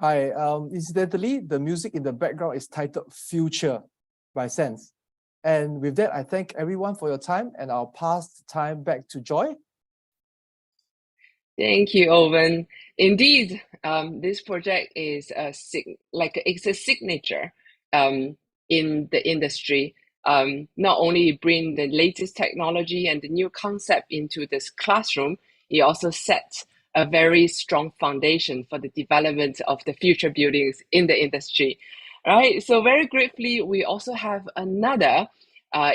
Hi, incidentally, the music in the background is titled Future by Sense. And with that, I thank everyone for your time, and I'll pass the time back to Joy. Thank you, Owen. Indeed, this project is it's a signature in the industry. Not only bring the latest technology and the new concept into this classroom, it also sets a very strong foundation for the development of the future buildings in the industry. Right. So very gratefully, we also have another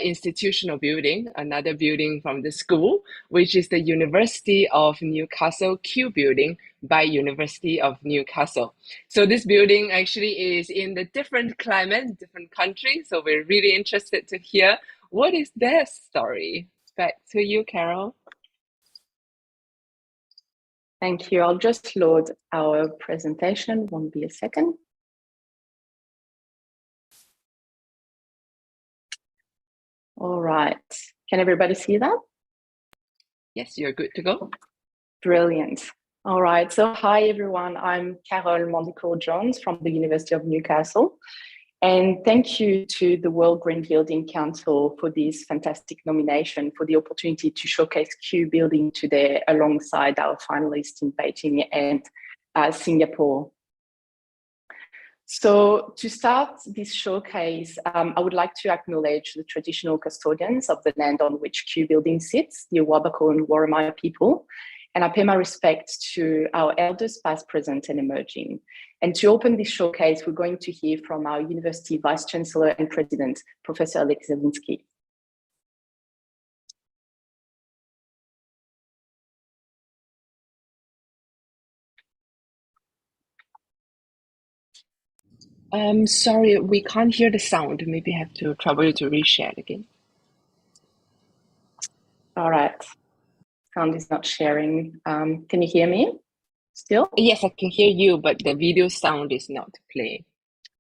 institutional building, another building from the school, which is the University of Newcastle Q building by University of Newcastle. So this building actually is in the different climate, different country. So we're really interested to hear what is their story. Back to you, Carol. Thank you. I'll just load our presentation. Won't be a second. All right. Can everybody see that? Yes, you're good to go. Brilliant. All right. So hi, everyone. I'm Carol Mondico-Jones from the University of Newcastle. And thank you to the World Green Building Council for this fantastic nomination, for the opportunity to showcase Q Building today alongside our finalists in Beijing and Singapore. So to start this showcase, I would like to acknowledge the traditional custodians of the land on which Q Building sits, the Awabako and Worimi people, and I pay my respects to our elders past, present, and emerging. And to open this showcase, we're going to hear from our University Vice Chancellor and President, Professor Alex Zelinsky. Sorry, we can't hear the sound. Maybe I have to trouble you to reshare it again. All right. Sound is not sharing. Can you hear me still? Yes, I can hear you, but the video sound is not playing.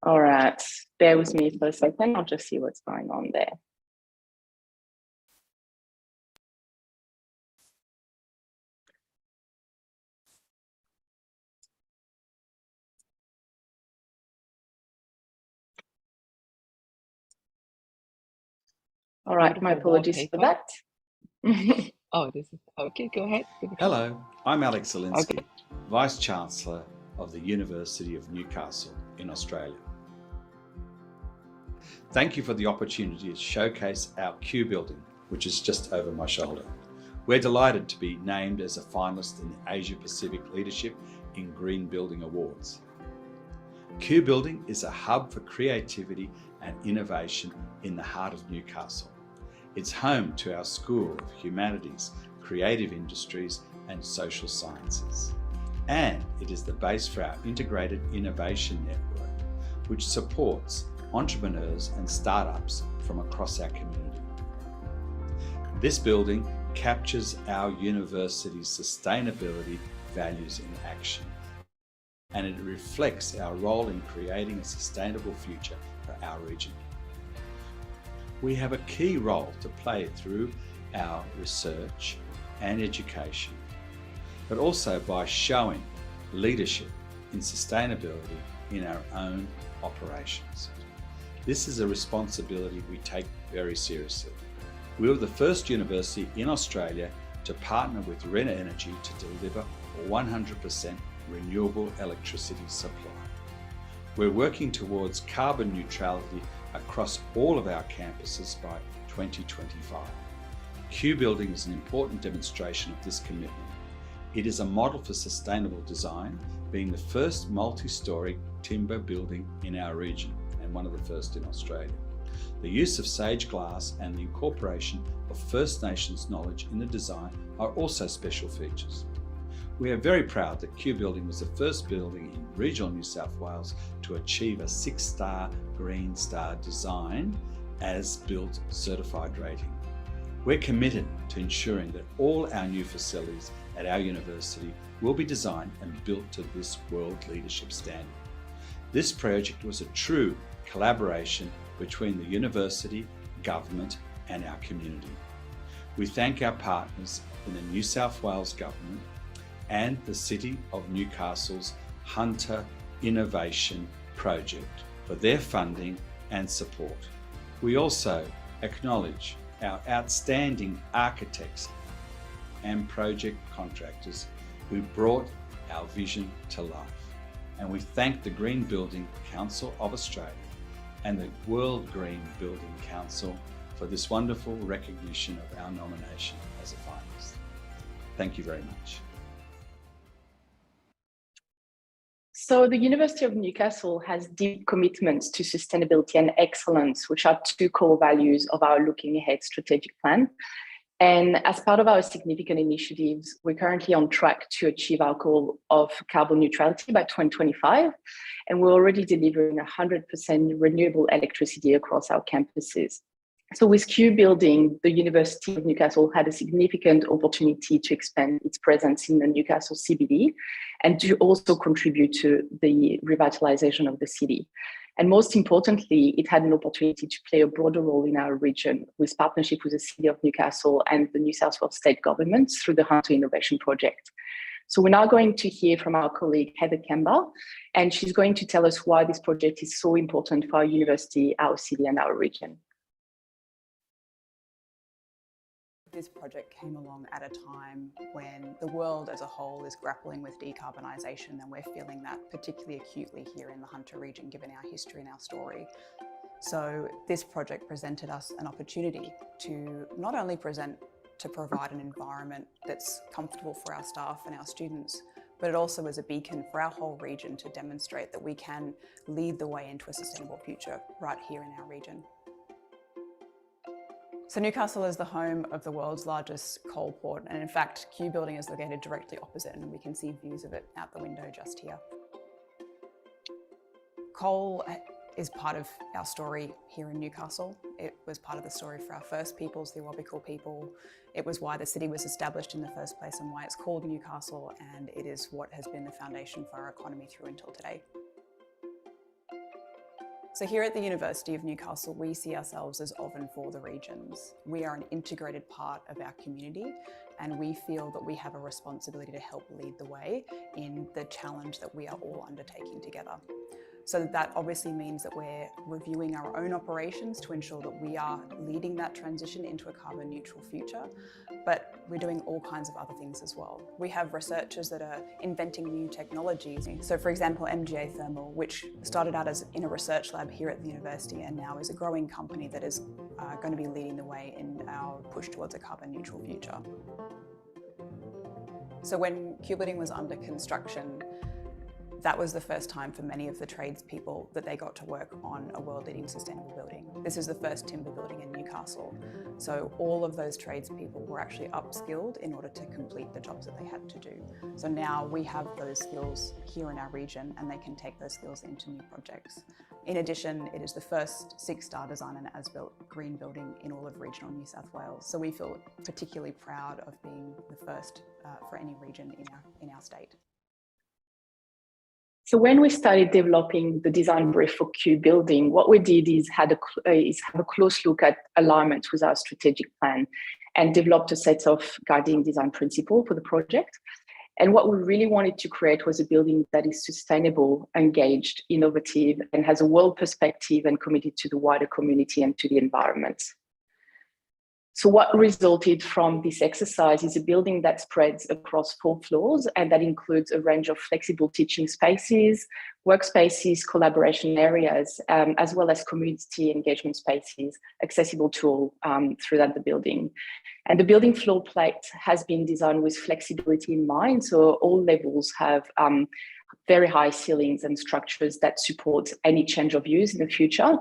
All right. Bear with me for a second. I'll just see what's going on there. All right, my apologies for that. Oh, this is okay. Go ahead. Hello, I'm Alex Zelinsky, Okay. Vice Chancellor of the University of Newcastle in Australia. Thank you for the opportunity to showcase our Q building, which is just over my shoulder. We're delighted to be named as a finalist in the Asia Pacific Leadership in Green Building Awards. Q Building is a hub for creativity and innovation in the heart of Newcastle. It's home to our School of Humanities, Creative Industries and Social Sciences. And it is the base for our Integrated Innovation Network, which supports entrepreneurs and startups from across our community. This building captures our university's sustainability values in action, and it reflects our role in creating a sustainable future for our region. We have a key role to play through our research and education, but also by showing leadership in sustainability in our own operations. This is a responsibility we take very seriously. We were the first university in Australia to partner with REN Energy to deliver 100% renewable electricity supply. We're working towards carbon neutrality across all of our campuses by 2025. Q Building is an important demonstration of this commitment. It is a model for sustainable design, being the first multi-storey timber building in our region and one of the first in Australia. The use of sage glass and the incorporation of First Nations knowledge in the design are also special features. We are very proud that Q Building was the first building in regional New South Wales to achieve a 6-star Green Star design as built certified rating. We're committed to ensuring that all our new facilities at our university will be designed and built to this world leadership standard. This project was a true collaboration between the university, government and our community. We thank our partners in the New South Wales Government and the City of Newcastle's Hunter Innovation Project for their funding and support. We also acknowledge our outstanding architects and project contractors who brought our vision to life. And we thank the Green Building Council of Australia and the World Green Building Council for this wonderful recognition of our nomination as a finalist. Thank you very much. So the University of Newcastle has deep commitments to sustainability and excellence, which are two core values of our Looking Ahead strategic plan. And as part of our significant initiatives, we're currently on track to achieve our goal of carbon neutrality by 2025. And we're already delivering 100% renewable electricity across our campuses. So with Q Building, the University of Newcastle had a significant opportunity to expand its presence in the Newcastle CBD and to also contribute to the revitalization of the city. And most importantly, it had an opportunity to play a broader role in our region with partnership with the City of Newcastle and the New South Wales State Government through the Hunter Innovation Project. So we're now going to hear from our colleague, Heather Campbell, and she's going to tell us why this project is so important for our university, our city, and our region. This project came along at a time when the world as a whole is grappling with decarbonisation, and we're feeling that particularly acutely here in the Hunter region, given our history and our story. So this project presented us an opportunity to not only provide an environment that's comfortable for our staff and our students, but it also was a beacon for our whole region to demonstrate that we can lead the way into a sustainable future right here in our region. So Newcastle is the home of the world's largest coal port, and in fact, Q Building is located directly opposite, and we can see views of it out the window just here. Coal is part of our story here in Newcastle. It was part of the story for our first peoples, the Awabakal people. It was why the city was established in the first place and why it's called Newcastle, and it is what has been the foundation for our economy through until today. So here at the University of Newcastle, we see ourselves as of and for the regions. We are an integrated part of our community, and we feel that we have a responsibility to help lead the way in the challenge that we are all undertaking together. So that obviously means that we're reviewing our own operations to ensure that we are leading that transition into a carbon neutral future, but we're doing all kinds of other things as well. We have researchers that are inventing new technologies. So for example, MGA Thermal, which started out as in a research lab here at the university and now is a growing company that is going to be leading the way in our push towards a carbon neutral future. So when Q Building was under construction, that was the first time for many of the tradespeople that they got to work on a world-leading sustainable building. This is the first timber building in Newcastle. So all of those tradespeople were actually upskilled in order to complete the jobs that they had to do. So now we have those skills here in our region and they can take those skills into new projects. In addition, it is the first 6-star design and as-built green building in all of regional New South Wales. So we feel particularly proud of being the first for any region in our state. So when we started developing the design brief for Q Building, what we did is have a close look at alignment with our strategic plan and developed a set of guiding design principles for the project. And what we really wanted to create was a building that is sustainable, engaged, innovative, and has a world perspective and committed to the wider community and to the environment. So what resulted from this exercise is a building that spreads across 4 floors and that includes a range of flexible teaching spaces, workspaces, collaboration areas, as well as community engagement spaces accessible to all throughout the building. And the building floor plate has been designed with flexibility in mind, so all levels have very high ceilings and structures that support any change of use in the future.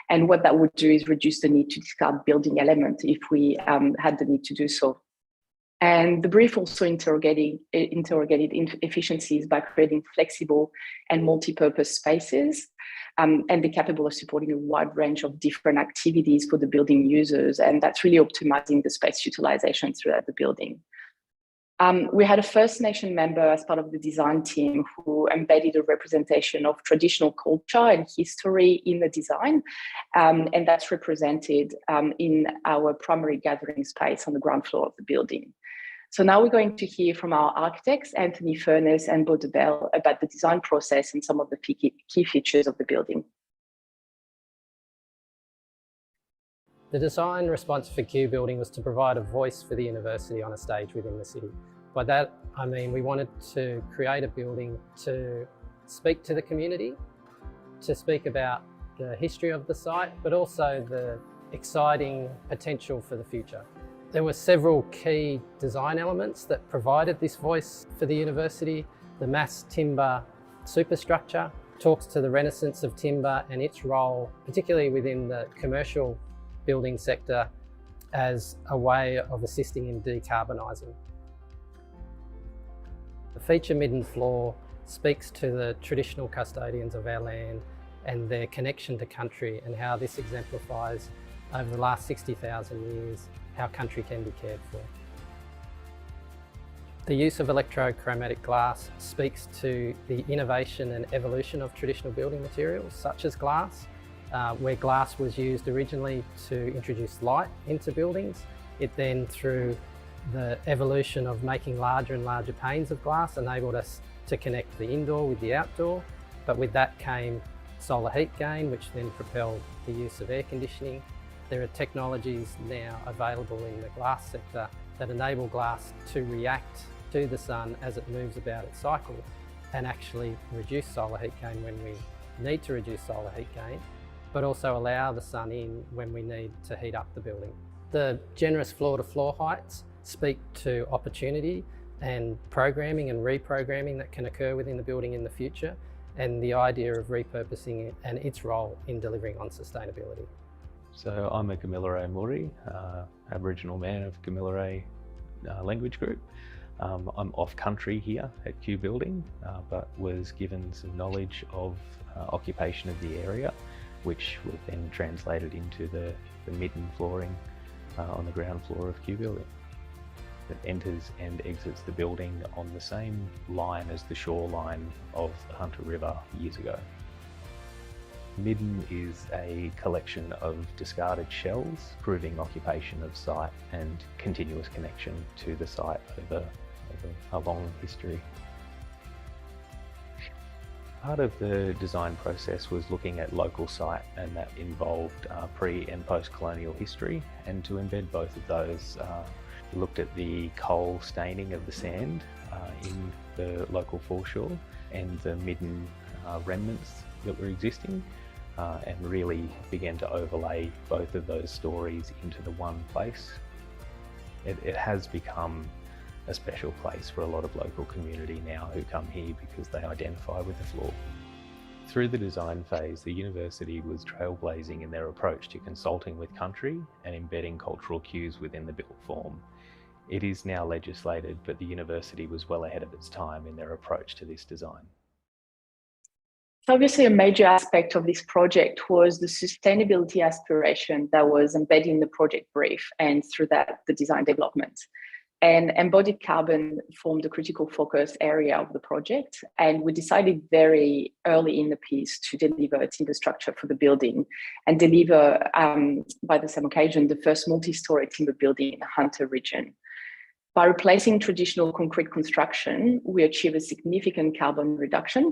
And what that would do is reduce the need to discard building elements if we had the need to do so. And the brief also interrogated efficiencies by creating flexible and multi-purpose spaces, and they're capable of supporting a wide range of different activities for the building users. And that's really optimizing the space utilization throughout the building. We had a First Nation member as part of the design team who embedded a representation of traditional culture and history in the design, and that's represented in our primary gathering space on the ground floor of the building. So now we're going to hear from our architects, Anthony Furness and Baudebelle, about the design process and some of the key features of the building. The design response for Q Building was to provide a voice for the university on a stage within the city. By that, I mean we wanted to create a building to speak to the community, to speak about the history of the site, but also the exciting potential for the future. There were several key design elements that provided this voice for the university. The mass timber superstructure talks to the renaissance of timber and its role, particularly within the commercial building sector, as a way of assisting in decarbonising. The feature midden floor speaks to the traditional custodians of our land and their connection to country, and how this exemplifies over the last 60,000 years how country can be cared for. The use of electrochromatic glass speaks to the innovation and evolution of traditional building materials such as glass. Where glass was used originally to introduce light into buildings, it then, through the evolution of making larger and larger panes of glass, enabled us to connect the indoor with the outdoor. But with that came solar heat gain, which then propelled the use of air conditioning. There are technologies now available in the glass sector that enable glass to react to the sun as it moves about its cycle, and actually reduce solar heat gain when we need to reduce solar heat gain, but also allow the sun in when we need to heat up the building. The generous floor-to-floor heights speak to opportunity and programming and reprogramming that can occur within the building in the future, and the idea of repurposing it and its role in delivering on sustainability. So I'm a Gamilaroi Māori, Aboriginal man of Gamilaroi language group. I'm off country here at Q Building, but was given some knowledge of occupation of the area, which was then translated into the midden flooring on the ground floor of Q Building. It enters and exits the building on the same line as the shoreline of the Hunter River years ago. Midden is a collection of discarded shells, proving occupation of site and continuous connection to the site over a long history. Part of the design process was looking at local site, and that involved pre and post-colonial history, and to embed both of those, we looked at the coal staining of the sand in the local foreshore and the midden remnants that were existing, and really began to overlay both of those stories into the one place. It has become a special place for a lot of local community now who come here because they identify with the floor. Through the design phase, the university was trailblazing in their approach to consulting with country and embedding cultural cues within the built form. It is now legislated, but the university was well ahead of its time in their approach to this design. So obviously a major aspect of this project was the sustainability aspiration that was embedded in the project brief, and through that, the design development. And embodied carbon formed a critical focus area of the project. And we decided very early in the piece to deliver a timber structure for the building and deliver, by the same occasion, the first multi-story timber building in the Hunter region. By replacing traditional concrete construction, we achieved a significant carbon reduction.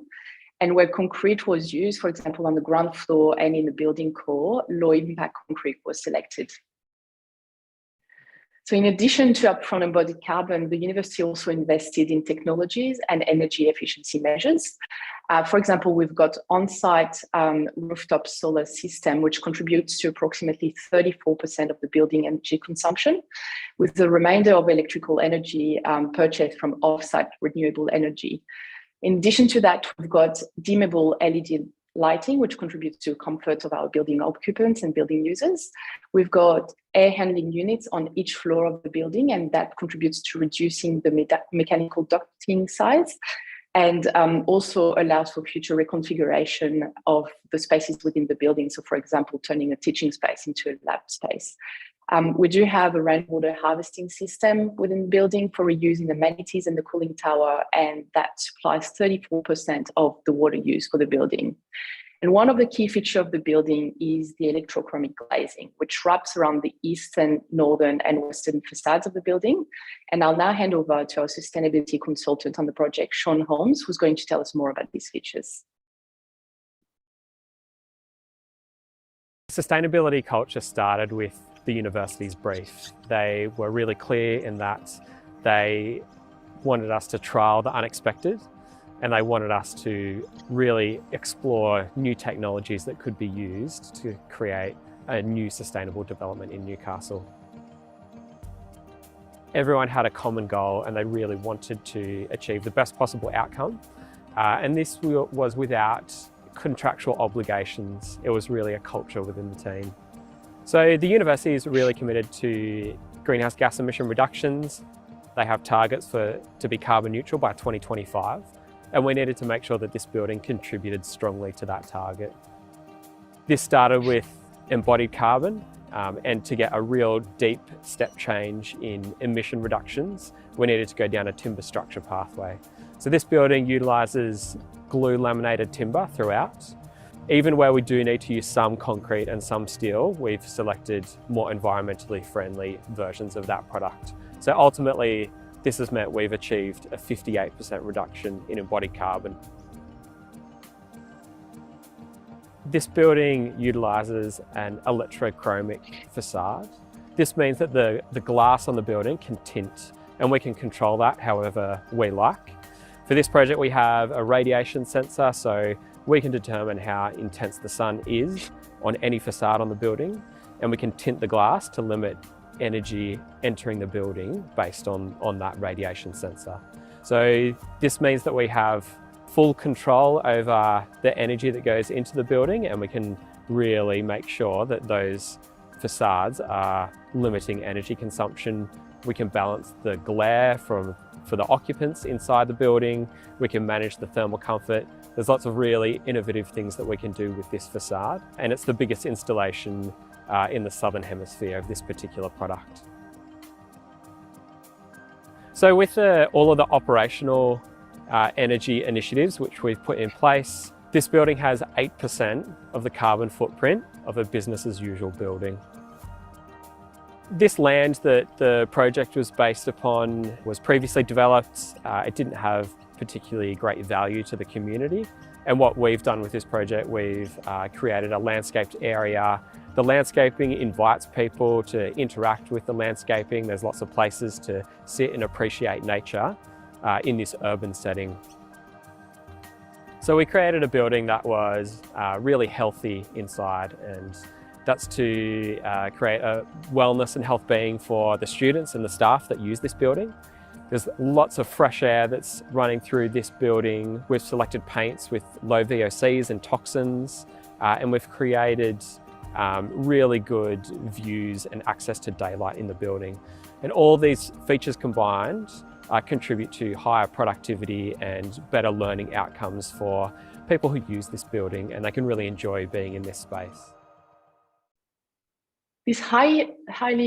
And where concrete was used, for example, on the ground floor and in the building core, low impact concrete was selected. So in addition to upfront embodied carbon, the university also invested in technologies and energy efficiency measures. For example, we've got on-site rooftop solar system, which contributes to approximately 34% of the building energy consumption, with the remainder of electrical energy purchased from off-site renewable energy. In addition to that, we've got dimmable LED lighting, which contributes to comfort of our building occupants and building users. We've got air handling units on each floor of the building, and that contributes to reducing the mechanical ducting size, and also allows for future reconfiguration of the spaces within the building. So for example, turning a teaching space into a lab space. We do have a rainwater harvesting system within the building for reusing the amenities and the cooling tower, and that supplies 34% of the water use for the building. And one of the key features of the building is the electrochromic glazing, which wraps around the eastern, northern, and western facades of the building. And I'll now hand over to our sustainability consultant on the project, Sean Holmes, who's going to tell us more about these features. Sustainability culture started with the university's brief. They were really clear in that they wanted us to trial the unexpected, and they wanted us to really explore new technologies that could be used to create a new sustainable development in Newcastle. Everyone had a common goal and they really wanted to achieve the best possible outcome. And this was without contractual obligations. It was really a culture within the team. So the university is really committed to greenhouse gas emission reductions. They have targets to be carbon neutral by 2025. And we needed to make sure that this building contributed strongly to that target. This started with embodied carbon, and to get a real deep step change in emission reductions, we needed to go down a timber structure pathway. So this building utilises glue laminated timber throughout. Even where we do need to use some concrete and some steel, we've selected more environmentally friendly versions of that product. So ultimately, this has meant we've achieved a 58% reduction in embodied carbon. This building utilises an electrochromic facade. This means that the glass on the building can tint, and we can control that however we like. For this project, we have a radiation sensor, so we can determine how intense the sun is on any facade on the building, and we can tint the glass to limit energy entering the building based on that radiation sensor. So this means that we have full control over the energy that goes into the building, and we can really make sure that those facades are limiting energy consumption. We can balance the glare for the occupants inside the building. We can manage the thermal comfort. There's lots of really innovative things that we can do with this facade, and it's the biggest installation in the Southern Hemisphere of this particular product. So with all of the operational energy initiatives which we've put in place, this building has 8% of the carbon footprint of a business as usual building. This land that the project was based upon was previously developed. It didn't have particularly great value to the community. And what we've done with this project, we've created a landscaped area. The landscaping invites people to interact with the landscaping. There's lots of places to sit and appreciate nature in this urban setting. So we created a building that was really healthy inside, and that's to create a wellness and health being for the students and the staff that use this building. There's lots of fresh air that's running through this building. We've selected paints with low VOCs and toxins, and we've created really good views and access to daylight in the building. And all these features combined contribute to higher productivity and better learning outcomes for people who use this building, and they can really enjoy being in this space. This highly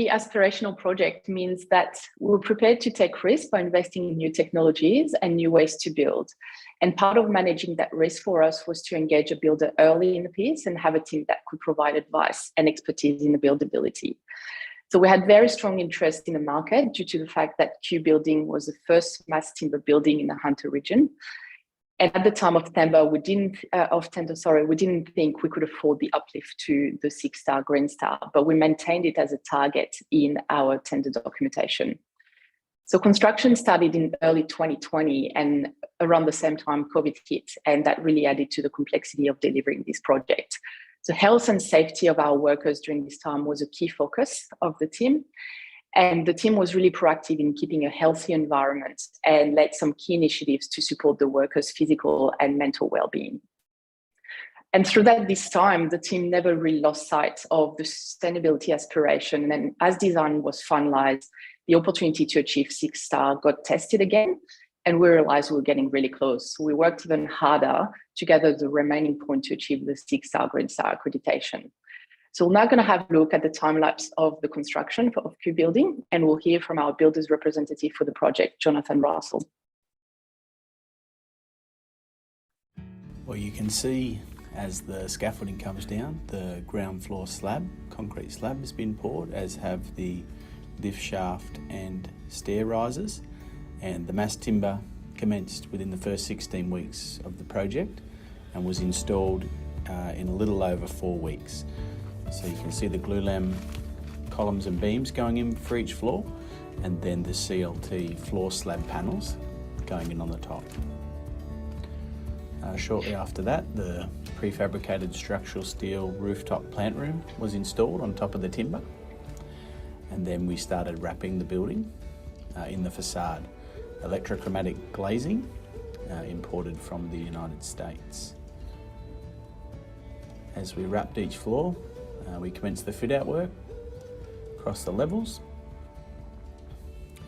aspirational project means that we're prepared to take risks by investing in new technologies and new ways to build. And part of managing that risk for us was to engage a builder early in the piece and have a team that could provide advice and expertise in the buildability. So we had very strong interest in the market due to the fact that Q Building was the first mass timber building in the Hunter region. And at the time of tender, we didn't think we could afford the uplift to the 6-star Green Star, but we maintained it as a target in our tender documentation. So construction started in early 2020, and around the same time COVID hit, and that really added to the complexity of delivering this project. So health and safety of our workers during this time was a key focus of the team. And the team was really proactive in keeping a healthy environment and led some key initiatives to support the workers' physical and mental well-being. And through this time, the team never really lost sight of the sustainability aspiration. And as design was finalized, the opportunity to achieve 6-star got tested again, and we realized we were getting really close. So we worked even harder to gather the remaining point to achieve the 6-star Green Star accreditation. So we're now going to have a look at the time lapse of the construction of Q Building, and we'll hear from our builder's representative for the project, Jonathan Russell. Well, you can see as the scaffolding comes down, the ground floor slab, concrete slab, has been poured, as have the lift shaft and stair risers, and the mass timber commenced within the first 16 weeks of the project and was installed in a little over 4 weeks. So you can see the glulam columns and beams going in for each floor, and then the CLT floor slab panels going in on the top. Shortly after that, the prefabricated structural steel rooftop plant room was installed on top of the timber, and then we started wrapping the building in the facade. Electrochromatic glazing imported from the United States. As we wrapped each floor, we commenced the fit-out work across the levels,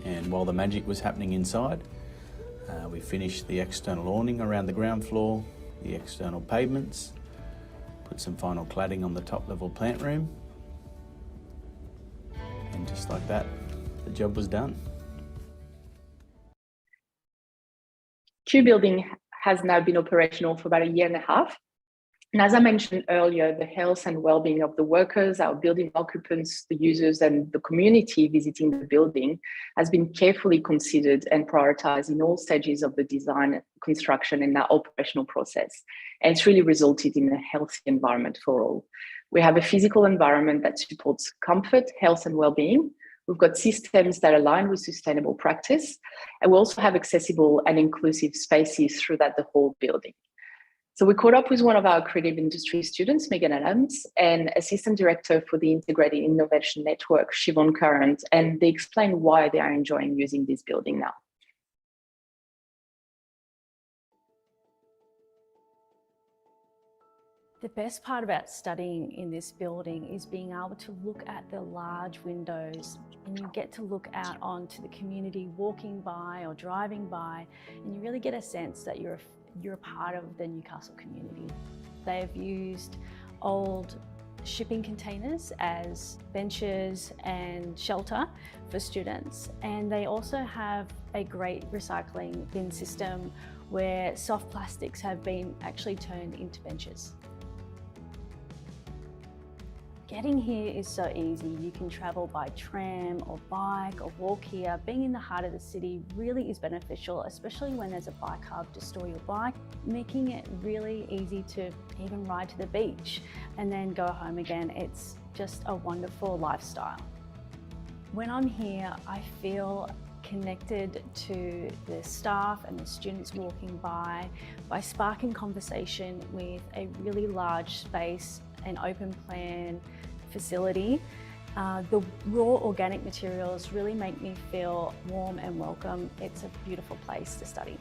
and while the magic was happening inside, we finished the external awning around the ground floor, the external pavements, put some final cladding on the top level plant room, and just like that, the job was done. Q Building has now been operational for about 1.5 years. And as I mentioned earlier, the health and well-being of the workers, our building occupants, the users, and the community visiting the building has been carefully considered and prioritized in all stages of the design, construction, and our operational process. And it's really resulted in a healthy environment for all. We have a physical environment that supports comfort, health, and well-being. We've got systems that align with sustainable practice, and we also have accessible and inclusive spaces throughout the whole building. So we caught up with one of our creative industry students, Megan Adams, and Assistant Director for the Integrated Innovation Network, Siobhan Current, and they explain why they are enjoying using this building now. The best part about studying in this building is being able to look at the large windows, and you get to look out onto the community walking by or driving by, and you really get a sense that you're a part of the Newcastle community. They've used old shipping containers as benches and shelter for students, and they also have a great recycling bin system where soft plastics have been actually turned into benches. Getting here is so easy. You can travel by tram or bike or walk here. Being in the heart of the city really is beneficial, especially when there's a bike hub to store your bike, making it really easy to even ride to the beach and then go home again. It's just a wonderful lifestyle. When I'm here, I feel connected to the staff and the students walking by sparking conversation with a really large space, an open plan facility. The raw organic materials really make me feel warm and welcome. It's a beautiful place to study.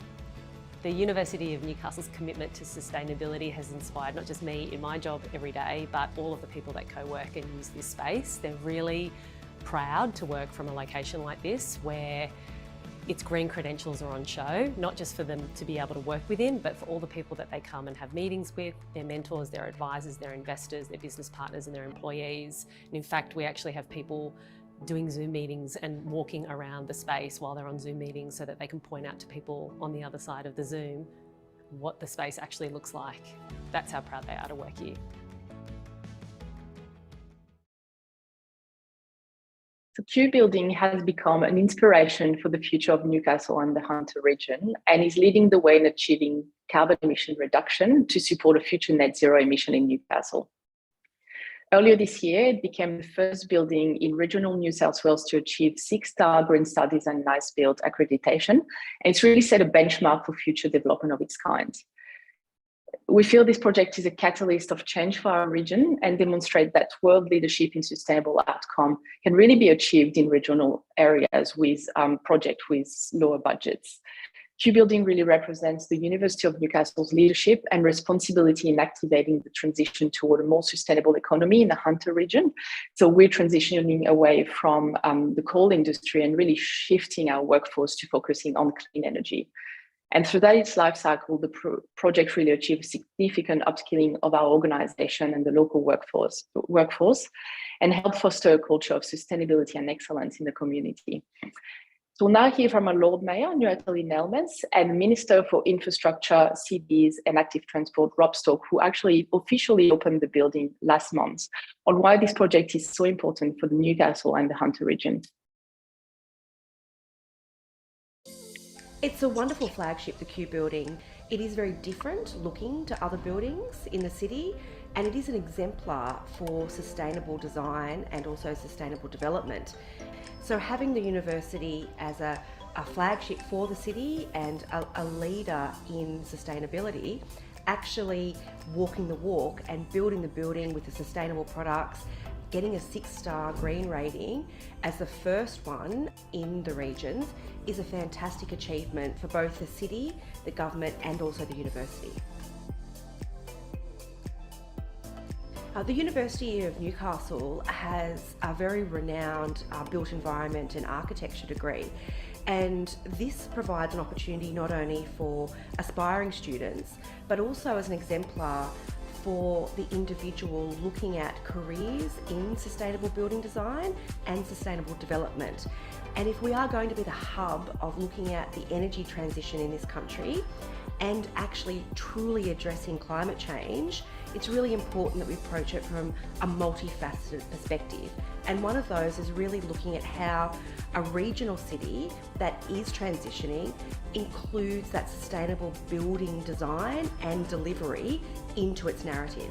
The University of Newcastle's commitment to sustainability has inspired not just me in my job every day, but all of the people that co-work and use this space. They're really proud to work from a location like this where its green credentials are on show, not just for them to be able to work within, but for all the people that they come and have meetings with, their mentors, their advisors, their investors, their business partners and their employees. And in fact, we actually have people doing Zoom meetings and walking around the space while they're on Zoom meetings so that they can point out to people on the other side of the Zoom what the space actually looks like. That's how proud they are to work here. So Q Building has become an inspiration for the future of Newcastle and the Hunter region, and is leading the way in achieving carbon emission reduction to support a future net zero emission in Newcastle. Earlier this year, it became the first building in regional New South Wales to achieve 6-star Green Star Design Nice Build accreditation, and it's really set a benchmark for future development of its kind. We feel this project is a catalyst of change for our region and demonstrate that world leadership in sustainable outcome can really be achieved in regional areas with projects with lower budgets. Q Building really represents the University of Newcastle's leadership and responsibility in activating the transition toward a more sustainable economy in the Hunter region. So we're transitioning away from the coal industry and really shifting our workforce to focusing on clean energy. And throughout its life cycle, the project really achieved significant upskilling of our organization and the local workforce and helped foster a culture of sustainability and excellence in the community. So we'll now hear from our Lord Mayor, Natalie Nelmans, and Minister for Infrastructure, Cities and Active Transport, Rob Stoke, who actually officially opened the building last month, on why this project is so important for the Newcastle and the Hunter region. It's a wonderful flagship, the Q building. It is very different looking to other buildings in the city, and it is an exemplar for sustainable design and also sustainable development. So having the university as a flagship for the city and a leader in sustainability, actually walking the walk and building the building with the sustainable products, getting a 6-star green rating as the first one in the regions is a fantastic achievement for both the city, the government and also the university. The University of Newcastle has a very renowned built environment and architecture degree, and this provides an opportunity not only for aspiring students but also as an exemplar for the individual looking at careers in sustainable building design and sustainable development. And if we are going to be the hub of looking at the energy transition in this country and actually truly addressing climate change, it's really important that we approach it from a multifaceted perspective. And one of those is really looking at how a regional city that is transitioning includes that sustainable building design and delivery into its narrative.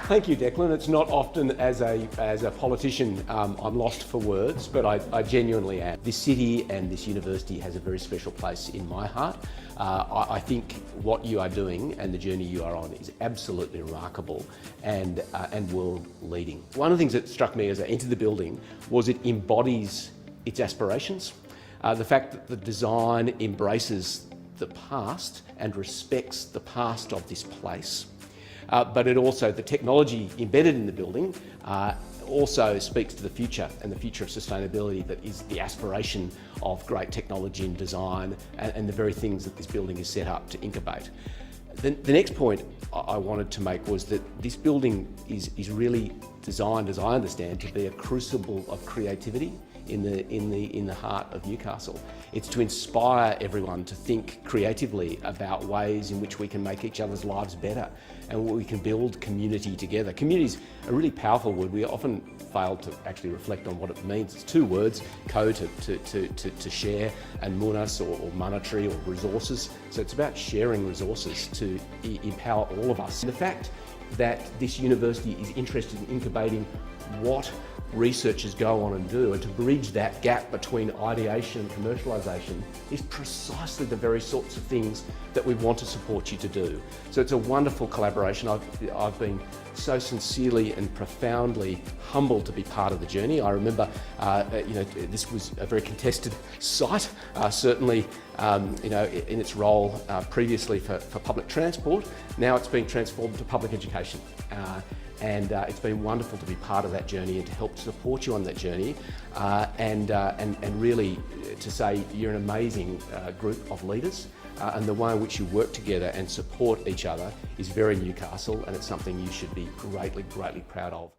Thank you, Declan. It's not often as a politician I'm lost for words, but I genuinely am. This city and this university has a very special place in my heart. I think what you are doing and the journey you are on is absolutely remarkable and world leading. One of the things that struck me as I entered the building was it embodies its aspirations. The fact that the design embraces the past and respects the past of this place. But it also, the technology embedded in the building also speaks to the future and the future of sustainability that is the aspiration of great technology and design and the very things that this building is set up to incubate. The next point I wanted to make was that this building is really designed, as I understand, to be a crucible of creativity in the heart of Newcastle. It's to inspire everyone to think creatively about ways in which we can make each other's lives better and we can build community together. Community is a really powerful word. We often fail to actually reflect on what it means. It's two words, ko to share and munas or monetary or resources. So it's about sharing resources to empower all of us. And the fact that this university is interested in incubating what researchers go on and do, and to bridge that gap between ideation and commercialisation is precisely the very sorts of things that we want to support you to do. So it's a wonderful collaboration. I've been so sincerely and profoundly humbled to be part of the journey. I remember, this was a very contested site, certainly, in its role previously for public transport. Now it's been transformed to public education. And it's been wonderful to be part of that journey and to help support you on that journey and really to say you're an amazing group of leaders and the way in which you work together and support each other is very Newcastle, and it's something you should be greatly proud of.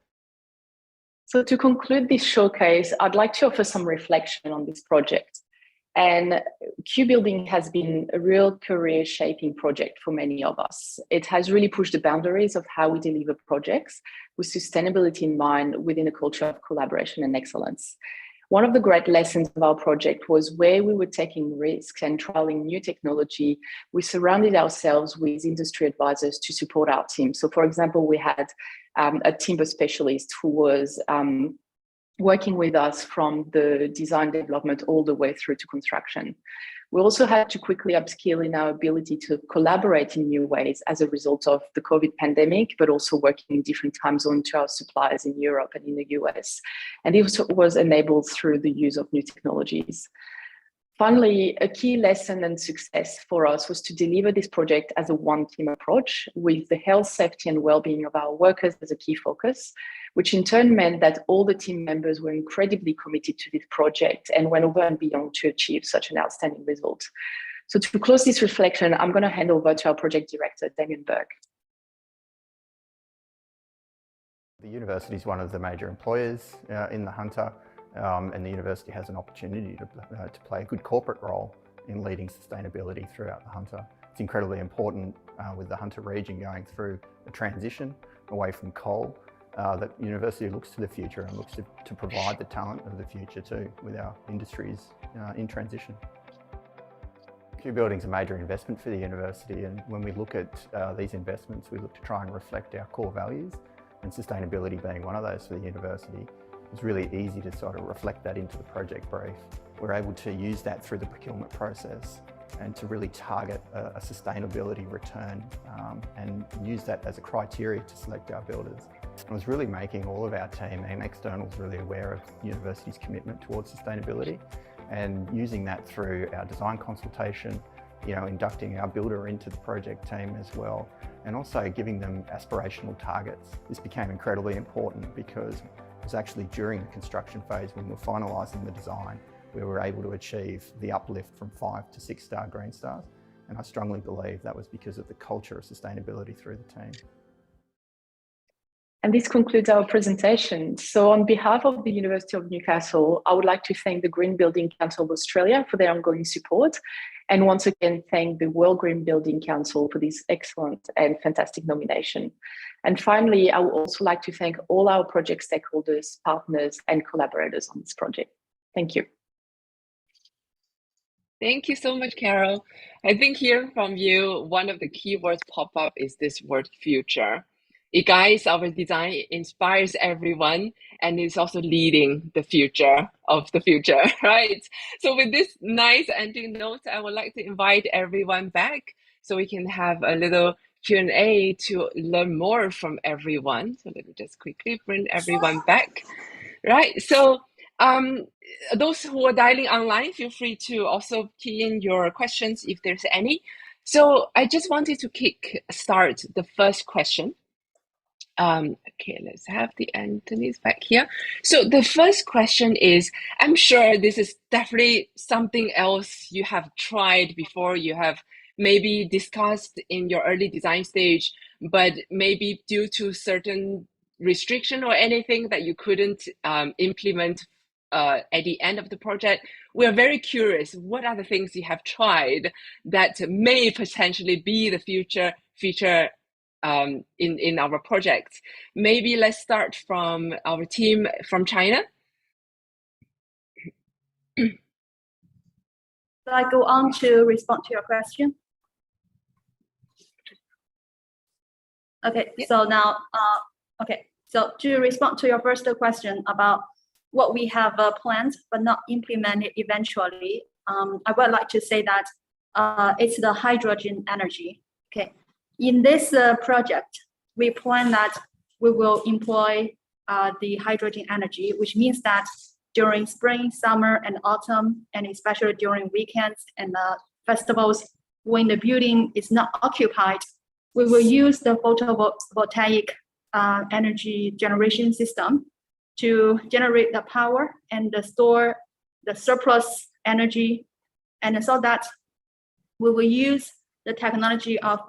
So to conclude this showcase, I'd like to offer some reflection on this project. And Q Building has been a real career-shaping project for many of us. It has really pushed the boundaries of how we deliver projects with sustainability in mind within a culture of collaboration and excellence. One of the great lessons of our project was where we were taking risks and trialing new technology, we surrounded ourselves with industry advisors to support our team. So for example, we had a timber specialist who was working with us from the design development all the way through to construction. We also had to quickly upskill in our ability to collaborate in new ways as a result of the COVID pandemic, but also working in different time zones to our suppliers in Europe and in the US. And this was enabled through the use of new technologies. Finally, a key lesson and success for us was to deliver this project as a one-team approach with the health, safety and well-being of our workers as a key focus, which in turn meant that all the team members were incredibly committed to this project and went over and beyond to achieve such an outstanding result. So to close this reflection, I'm going to hand over to our project director, Damien Burke. The university is one of the major employers in the Hunter, and the university has an opportunity to play a good corporate role in leading sustainability throughout the Hunter. It's incredibly important with the Hunter region going through a transition away from coal, that university looks to the future and looks to provide the talent of the future too with our industries in transition. Q Building's a major investment for the university, and when we look at these investments, we look to try and reflect our core values, and sustainability being one of those for the university. It's really easy to sort of reflect that into the project brief. We're able to use that through the procurement process and to really target a sustainability return and use that as a criteria to select our builders. It was really making all of our team and externals really aware of the university's commitment towards sustainability, and using that through our design consultation, inducting our builder into the project team as well, and also giving them aspirational targets. This became incredibly important because it was actually during the construction phase when we were finalising the design we were able to achieve the uplift from 5 to 6-star Green Stars, and I strongly believe that was because of the culture of sustainability through the team. And this concludes our presentation. So on behalf of the University of Newcastle, I would like to thank the Green Building Council of Australia for their ongoing support. And once again, thank the World Green Building Council for this excellent and fantastic nomination. And finally, I would also like to thank all our project stakeholders, partners, and collaborators on this project. Thank you. Thank you so much, Carol. I think hearing from you, one of the keywords pop up is this word future. It guides our design, inspires everyone, and is also leading the future of the future, right? So with this nice ending note, I would like to invite everyone back so we can have a little Q&A to learn more from everyone. So let me just quickly bring everyone back, right? So those who are dialing online, feel free to also key in your questions if there's any. So I just wanted to start the first question. Okay, let's have the Anthony's back here. So the first question is, I'm sure this is definitely something else you have tried before, you have maybe discussed in your early design stage, but maybe due to certain restriction or anything that you couldn't implement at the end of the project. We're very curious, what are the things you have tried that may potentially be the feature in our projects? Maybe let's start from our team from China. Should I go on to respond to your question? Okay, yeah. So now, so to respond to your first question about what we have planned but not implemented eventually, I would like to say that it's the hydrogen energy. Okay. In this project, we plan that we will employ the hydrogen energy, which means that during spring, summer, and autumn, and especially during weekends and festivals, when the building is not occupied, we will use the photovoltaic energy generation system to generate the power and store the surplus energy, and so that we will use the technology of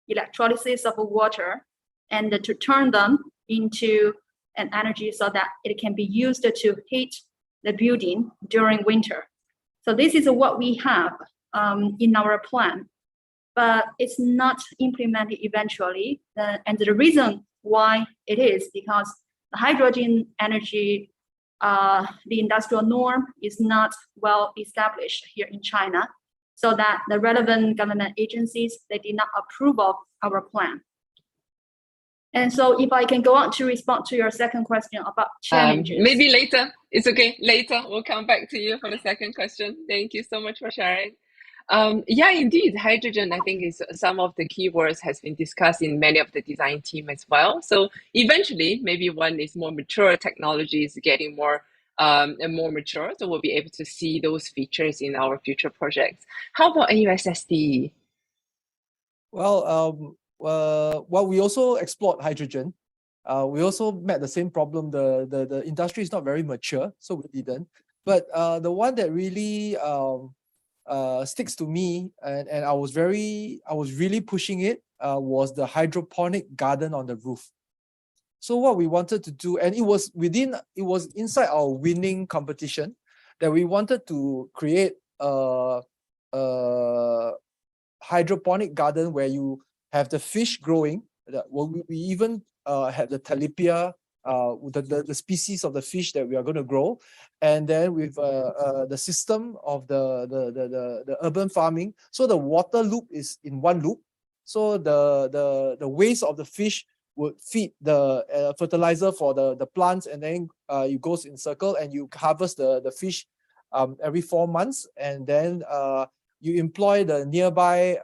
electrolysis of water and to turn them into an energy so that it can be used to heat the building during winter. So this is what we have in our plan, but it's not implemented eventually. And the reason why it is because the hydrogen energy, the industrial norm is not well established here in China, so that the relevant government agencies, they did not approve of our plan. And so if I can go on to respond to your second question about challenges. Maybe later, it's okay, later we'll come back to you for the second question. Thank you so much for sharing. Yeah, indeed, hydrogen, I think, is some of the keywords has been discussed in many of the design team as well. So eventually, maybe when it's more mature, technology is getting more and more mature, so we'll be able to see those features in our future projects. How about AUSSD? Well, we also explored hydrogen. We also met the same problem. The industry is not very mature, so we didn't. But the one that really sticks to me, and I was really pushing it, was the hydroponic garden on the roof. So what we wanted to do, and it was inside our winning competition, that we wanted to create a hydroponic garden where you have the fish growing. We even had the tilapia, the species of the fish that we are going to grow, and then with the system of the urban farming. So the water loop is in one loop. So the waste of the fish would feed the fertilizer for the plants, and then it goes in circle, and you harvest the fish every 4 months, and then you employ the nearby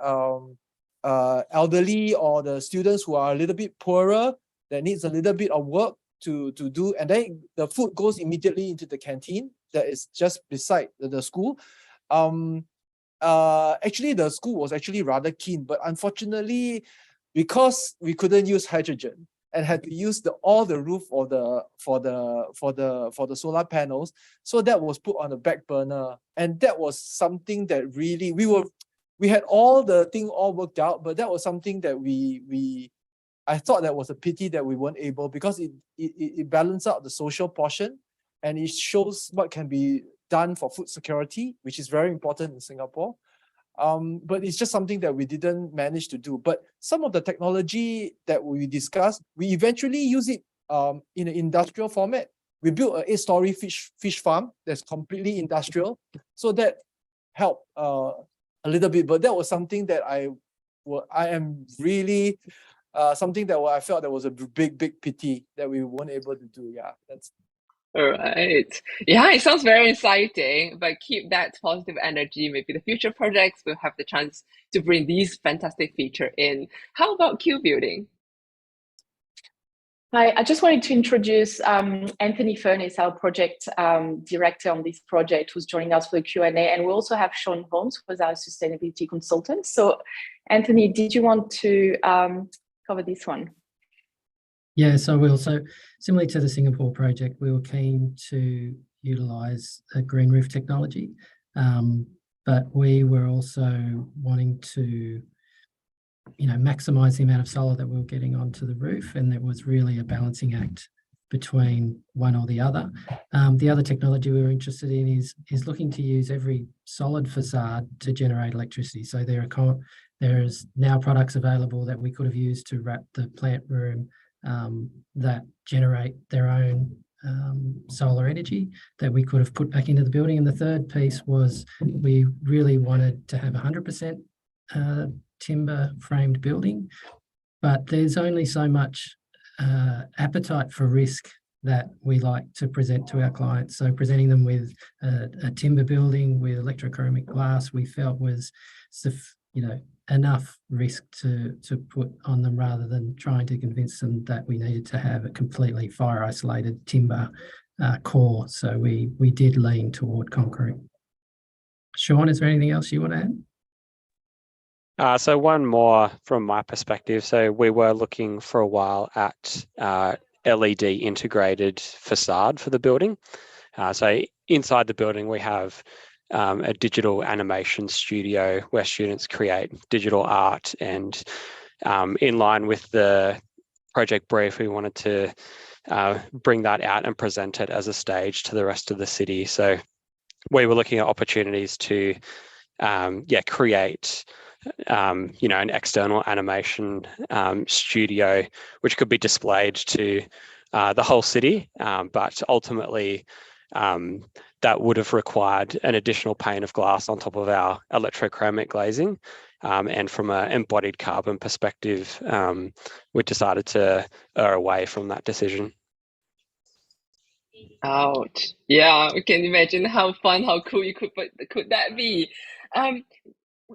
elderly or the students who are a little bit poorer that needs a little bit of work to do, and then the food goes immediately into the canteen that is just beside the school. Actually, the school was actually rather keen, but unfortunately, because we couldn't use hydrogen and had to use all the roof for the solar panels, so that was put on the back burner. And that was something that really we had all the thing all worked out, but that was something that I thought that was a pity that we weren't able, because it balanced out the social portion, and it shows what can be done for food security, which is very important in Singapore. But it's just something that we didn't manage to do. But some of the technology that we discussed, we eventually use it in an industrial format. We built an 8-story fish farm that's completely industrial, so that helped a little bit. But that was something that I am really something that I felt that was a big pity that we weren't able to do. Yeah, that's. All right. Yeah, it sounds very exciting, but keep that positive energy. Maybe the future projects will have the chance to bring these fantastic features in. How about Q building? Hi, I just wanted to introduce Anthony Furness, our project director on this project, who's joining us for the Q&A. And we also have Sean Holmes, who's our sustainability consultant. So Anthony, did you want to cover this one? Yeah, so we also, similarly to the Singapore project, we were keen to utilise a green roof technology, but we were also wanting to, maximise the amount of solar that we were getting onto the roof, and there was really a balancing act between one or the other. The other technology we were interested in is looking to use every solid facade to generate electricity. So there's now products available that we could have used to wrap the plant room that generate their own solar energy that we could have put back into the building. And the third piece was we really wanted to have 100% timber framed building, but there's only so much appetite for risk that we like to present to our clients. So presenting them with a timber building with electrochromic glass, we felt was enough risk to put on them, rather than trying to convince them that we needed to have a completely fire isolated timber core. So we did lean toward concrete. Sean, is there anything else you want to add? So one more from my perspective. So we were looking for a while at LED integrated facade for the building. So inside the building we have a digital animation studio where students create digital art, and in line with the project brief, we wanted to bring that out and present it as a stage to the rest of the city. So we were looking at opportunities to create an external animation studio which could be displayed to the whole city, but ultimately that would have required an additional pane of glass on top of our electrochromic glazing. And from an embodied carbon perspective, we decided to err away from that decision. Ouch. Yeah, I can imagine how fun, how cool could that be.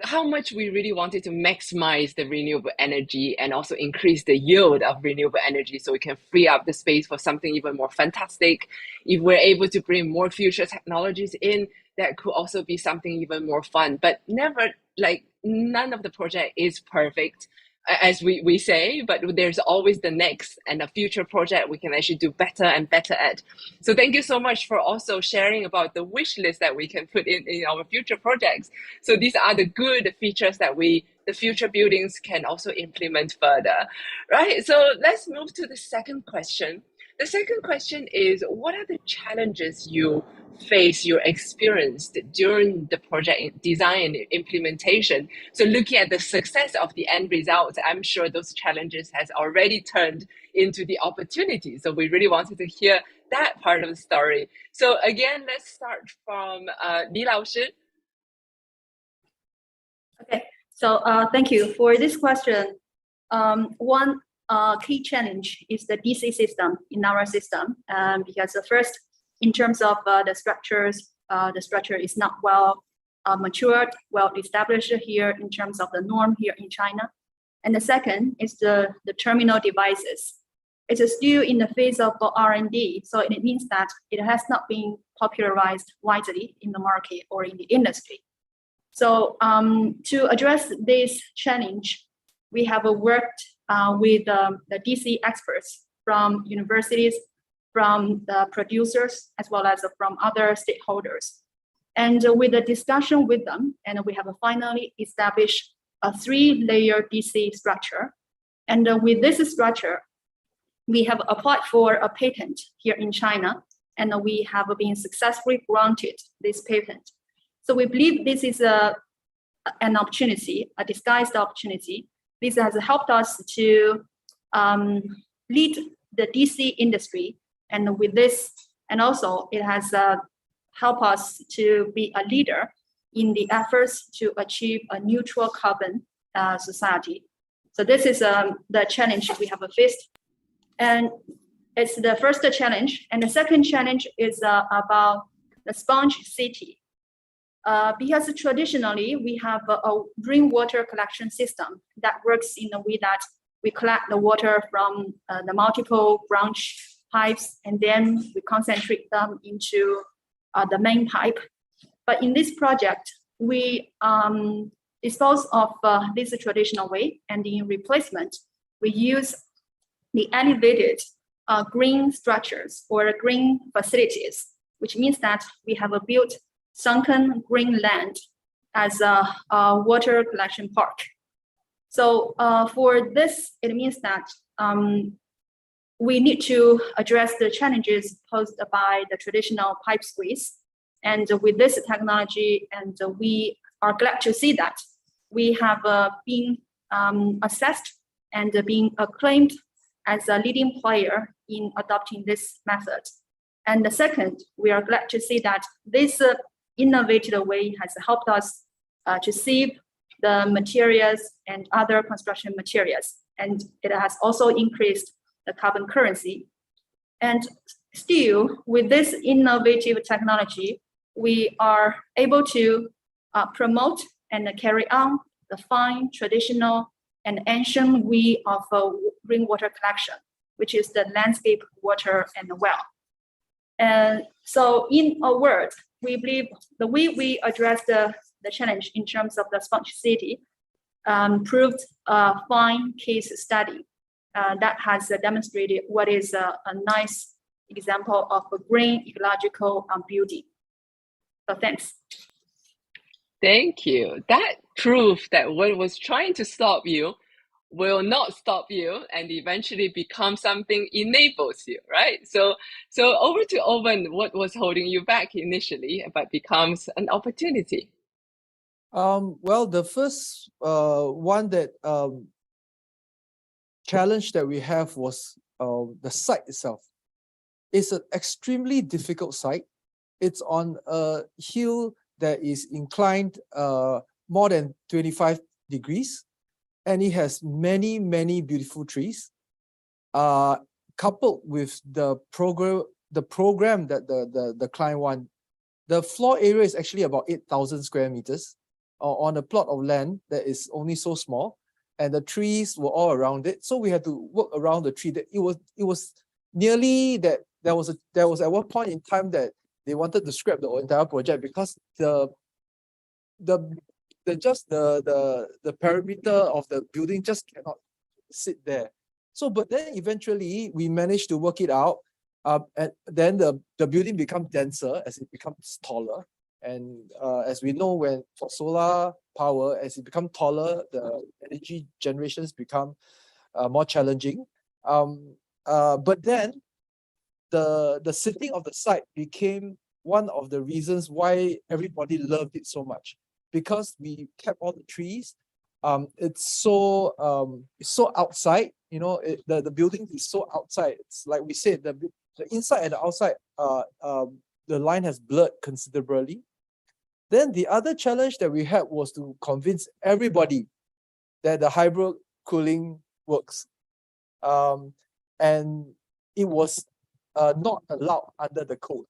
How much we really wanted to maximize the renewable energy and also increase the yield of renewable energy, so we can free up the space for something even more fantastic. If we're able to bring more future technologies in, that could also be something even more fun. But none of the project is perfect, as we say, but there's always the next and a future project we can actually do better and better at. So thank you so much for also sharing about the wish list that we can put in our future projects. So these are the good features that we the future buildings can also implement further, right? So let's move to the second question. The second question is, what are the challenges you experienced during the project design and implementation? So looking at the success of the end result, I'm sure those challenges has already turned into the opportunity. So we really wanted to hear that part of the story. So again, let's start from Li Lao Shi. Okay, so thank you for this question. One key challenge is the DC system in our system, because the first, in terms of the structures, the structure is not well matured, well established here in terms of the norm here in China. And the second is the terminal devices. It is still in the phase of R&D, so it means that it has not been popularized widely in the market or in the industry. So to address this challenge, we have worked with the DC experts from universities, from the producers, as well as from other stakeholders. And with the discussion with them, and we have finally established a 3-layer DC structure. And with this structure, we have applied for a patent here in China, and we have been successfully granted this patent. So we believe this is an opportunity, a disguised opportunity. This has helped us to lead the DC industry, and with this, and also it has helped us to be a leader in the efforts to achieve a neutral carbon society. So this is the challenge we have faced, and it's the first challenge. And the second challenge is about the sponge city. Because traditionally we have a rainwater collection system that works in a way that we collect the water from the multiple branch pipes, and then we concentrate them into the main pipe. But in this project, we dispose of this traditional way, and in replacement, we use the elevated green structures or green facilities, which means that we have built sunken green land as a water collection park. So for this, it means that we need to address the challenges posed by the traditional pipe squeeze. And with this technology, and we are glad to see that we have been assessed and being acclaimed as a leading player in adopting this method. And the second, we are glad to see that this innovative way has helped us to save the materials and other construction materials. And it has also increased the carbon currency. And still, with this innovative technology, we are able to promote and carry on the fine, traditional, and ancient way of rainwater collection, which is the landscape water and the well. And so in a word, we believe the way we address the challenge in terms of the sponge city proved a fine case study that has demonstrated what is a nice example of a green ecological building. So thanks. Thank you. That proved that what was trying to stop you will not stop you, and eventually become something enables you, right? So over to Owen, what was holding you back initially, but becomes an opportunity? Well, the first one that challenge that we have was the site itself. It's an extremely difficult site. It's on a hill that is inclined more than 25 degrees, and it has many, many beautiful trees. Coupled with the program that the client want, the floor area is actually about 8,000 square meters on a plot of land that is only so small, and the trees were all around it. So we had to work around the tree. That it was nearly that there was at one point in time that they wanted to scrap the entire project because the perimeter of the building just cannot sit there. So, but then eventually we managed to work it out, and then the building becomes denser as it becomes taller, And as we know, when for solar power, as it becomes taller, the energy generations become more challenging. But then the sitting of the site became one of the reasons why everybody loved it so much, because we kept all the trees. It's so outside, you know, the building is so outside. It's like we said, the inside and the outside, the line has blurred considerably. Then the other challenge that we had was to convince everybody that the hybrid cooling works. And it was not allowed under the code.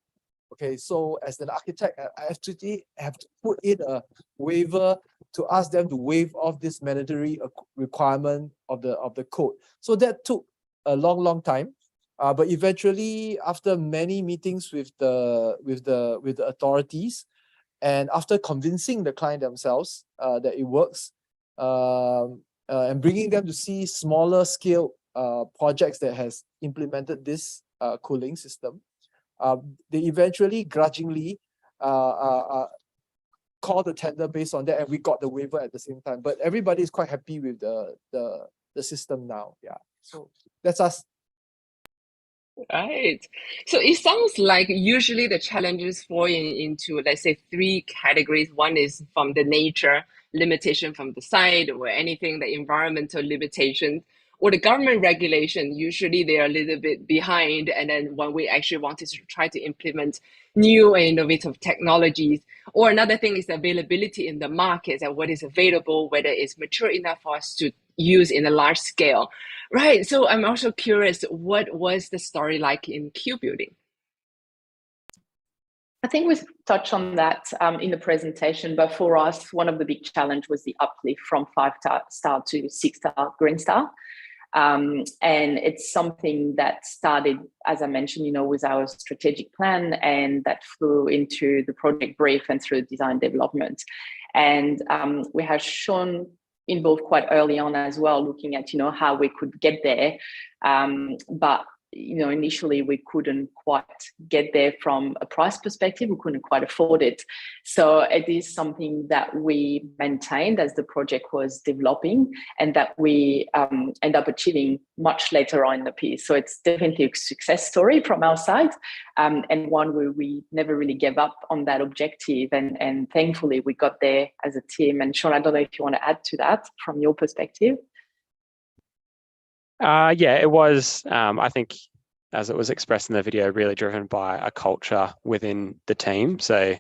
Okay, so as an architect, I actually have to put in a waiver to ask them to waive off this mandatory requirement of the code. So that took a long time. But eventually, after many meetings with the authorities, and after convincing the client themselves that it works, and bringing them to see smaller scale projects that has implemented this cooling system, they eventually grudgingly called the tender based on that, and we got the waiver at the same time. But everybody is quite happy with the system now. Yeah, so that's us. Right. So it sounds like usually the challenges fall into, let's say, three categories. One is from the nature, limitation from the side, or anything, the environmental limitations, or the government regulation. Usually they are a little bit behind. And then when we actually wanted to try to implement new and innovative technologies, or another thing is availability in the market and what is available, whether it's mature enough for us to use in a large scale. Right. So I'm also curious, what was the story like in Q building? I think we touched on that in the presentation, but for us, one of the big challenges was the uplift from 5-star to 6-star Green Star. And it's something that started, as I mentioned, with our strategic plan, and that flew into the project brief and through design development. And we have shown involved quite early on as well, looking at how we could get there, but initially we couldn't quite get there from a price perspective. We couldn't quite afford it. So it is something that we maintained as the project was developing, and that we end up achieving much later on in the piece. So it's definitely a success story from our side, and one where we never really gave up on that objective. And thankfully we got there as a team. And Sean, I don't know if you want to add to that from your perspective. Yeah, it was, I think, as it was expressed in the video, really driven by a culture within the team. So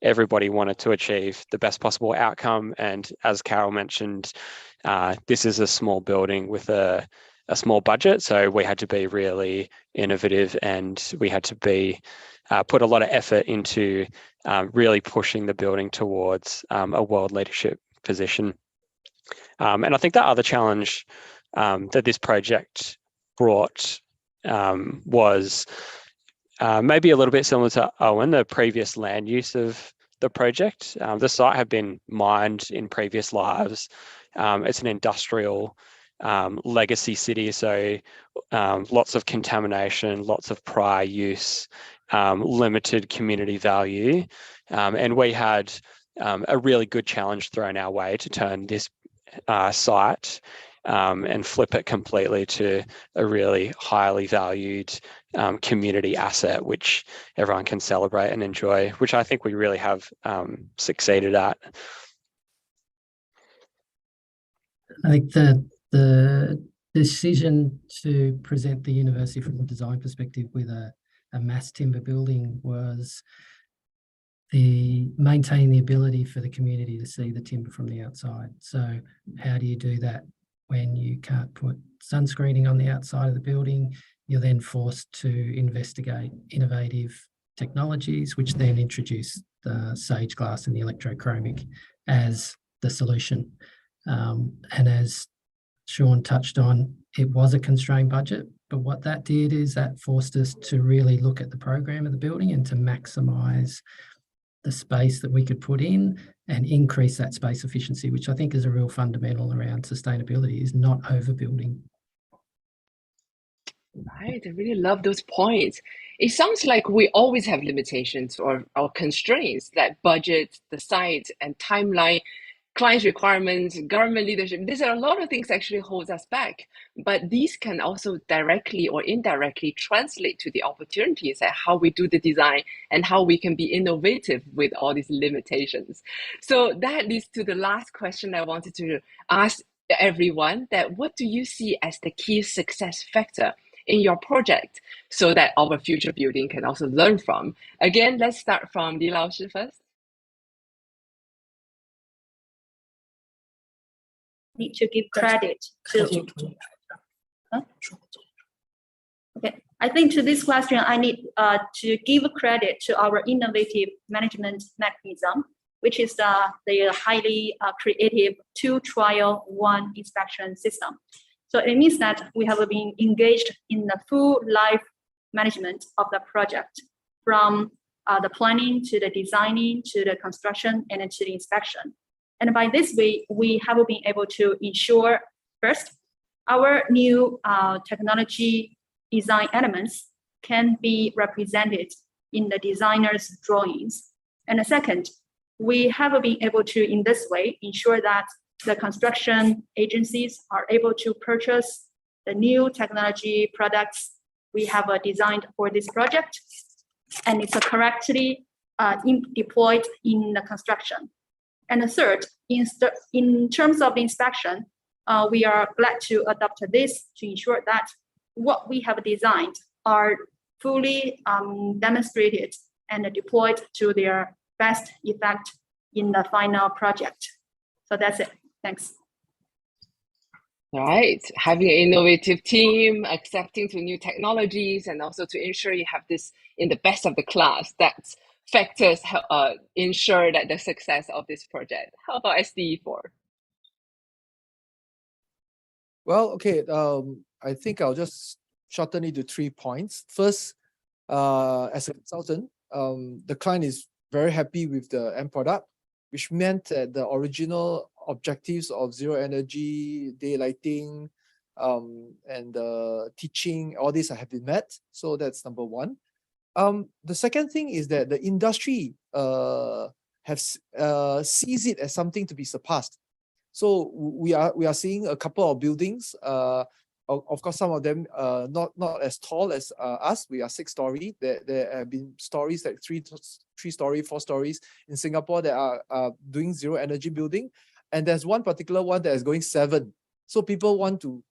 everybody wanted to achieve the best possible outcome. And as Carol mentioned, this is a small building with a small budget. So we had to be really innovative, and we had to be put a lot of effort into really pushing the building towards a world leadership position. And I think that other challenge that this project brought was maybe a little bit similar to Owen, the previous land use of the project. The site had been mined in previous lives. It's an industrial legacy city, so lots of contamination, lots of prior use, limited community value. And we had a really good challenge thrown our way to turn this site and flip it completely to a really highly valued community asset, which everyone can celebrate and enjoy, which I think we really have succeeded at. I think the decision to present the university from a design perspective with a mass timber building was maintaining the ability for the community to see the timber from the outside. So how do you do that when you can't put sunscreening on the outside of the building? You're then forced to investigate innovative technologies, which then introduce the sage glass and the electrochromic as the solution. And as Sean touched on, it was a constrained budget, but what that did is that forced us to really look at the program of the building and to maximise the space that we could put in and increase that space efficiency, which I think is a real fundamental around sustainability, is not overbuilding. Right, I really love those points. it sounds like we always have limitations or constraints, like budget, the site, and timeline, client requirements, government leadership. These are a lot of things actually holds us back. But these can also directly or indirectly translate to the opportunities at how we do the design and how we can be innovative with all these limitations. So that leads to the last question I wanted to ask everyone, that what do you see as the key success factor in your project so that our future building can also learn from? Again, let's start from Li Laoshi first. Need to give credit to. Huh? Okay, I think to this question, I need to give credit to our innovative management mechanism, which is the highly creative 2 trial 1 inspection system. So it means that we have been engaged in the full life management of the project, from the planning to the designing to the construction and to the inspection. And by this way, we have been able to ensure, first, our new technology design elements can be represented in the designer's drawings. And the second, we have been able to, in this way, ensure that the construction agencies are able to purchase the new technology products we have designed for this project, and it's correctly deployed in the construction. And the third, in terms of inspection, we are glad to adopt this to ensure that what we have designed are fully demonstrated and deployed to their best effect in the final project. So that's it. Thanks. All right, having an innovative team, accepting to new technologies, and also to ensure you have this in the best of the class, that's factors ensure that the success of this project. How about SDE4? Well, okay, I think I'll just shorten it to 3 points. First, as a consultant, the client is very happy with the end product, which meant that the original objectives of zero energy, daylighting, and teaching, all these have been met. So that's number 1. The second thing is that the industry sees it as something to be surpassed. So we are seeing a couple of buildings. Of course, some of them not as tall as us. We are 6-story. There have been stories like 3-story, 4 stories in Singapore that are doing zero energy building, and there's one particular one that is going 7. So people want to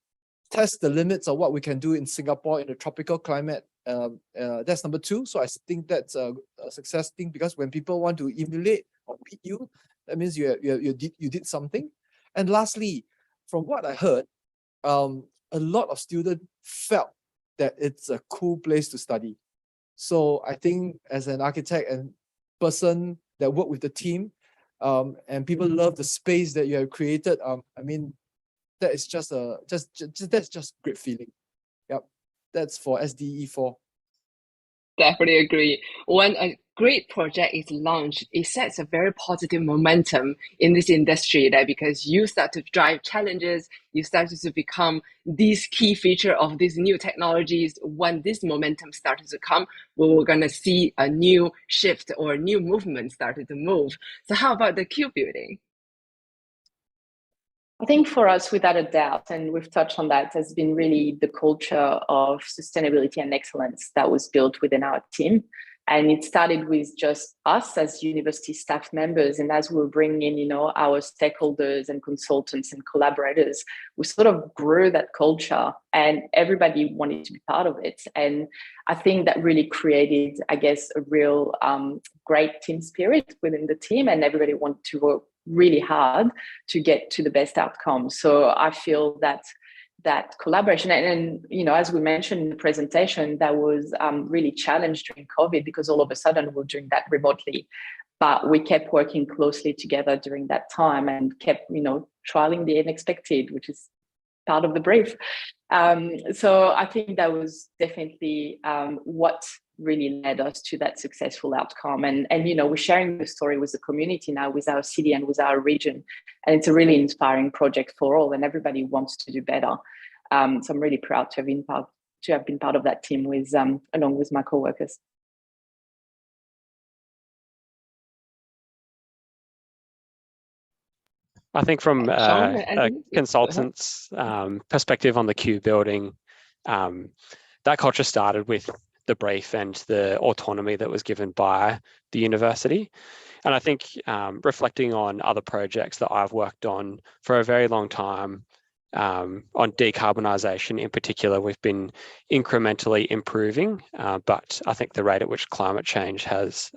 test the limits of what we can do in Singapore in a tropical climate. That's number 2. So I think that's a success thing, because when people want to emulate or beat you, that means you did something. And lastly, from what I heard, a lot of students felt that it's a cool place to study. So I think as an architect and person that work with the team, and people love the space that you have created, I mean, that is just that's just great feeling. Yep, that's for SDE4. Definitely agree. When a great project is launched, it sets a very positive momentum in this industry, right? Because you start to drive challenges, you start to become these key feature of these new technologies. When this momentum started to come, we're going to see a new shift or a new movement started to move. So how about the Q building? I think for us, without a doubt, and we've touched on that, has been really the culture of sustainability and excellence that was built within our team. And it started with just us as university staff members. And as we were bringing in, our stakeholders and consultants and collaborators, we sort of grew that culture and everybody wanted to be part of it. And I think that really created, I guess, a real great team spirit within the team, and everybody wanted to work really hard to get to the best outcome. So I feel that collaboration, and as we mentioned in the presentation, that was really challenged during COVID, because all of a sudden we're doing that remotely, but we kept working closely together during that time and kept trialing the unexpected, which is part of the brief. So I think that was definitely what really led us to that successful outcome. And we're sharing the story with the community now, with our city and with our region. And it's a really inspiring project for all, and everybody wants to do better. So I'm really proud to have been have been part of that team with along with my co-workers. I think from a consultant's perspective on the Q building, that culture started with the brief and the autonomy that was given by the university. And I think reflecting on other projects that I've worked on for a very long time, on decarbonisation in particular, we've been incrementally improving, but I think the rate at which climate change is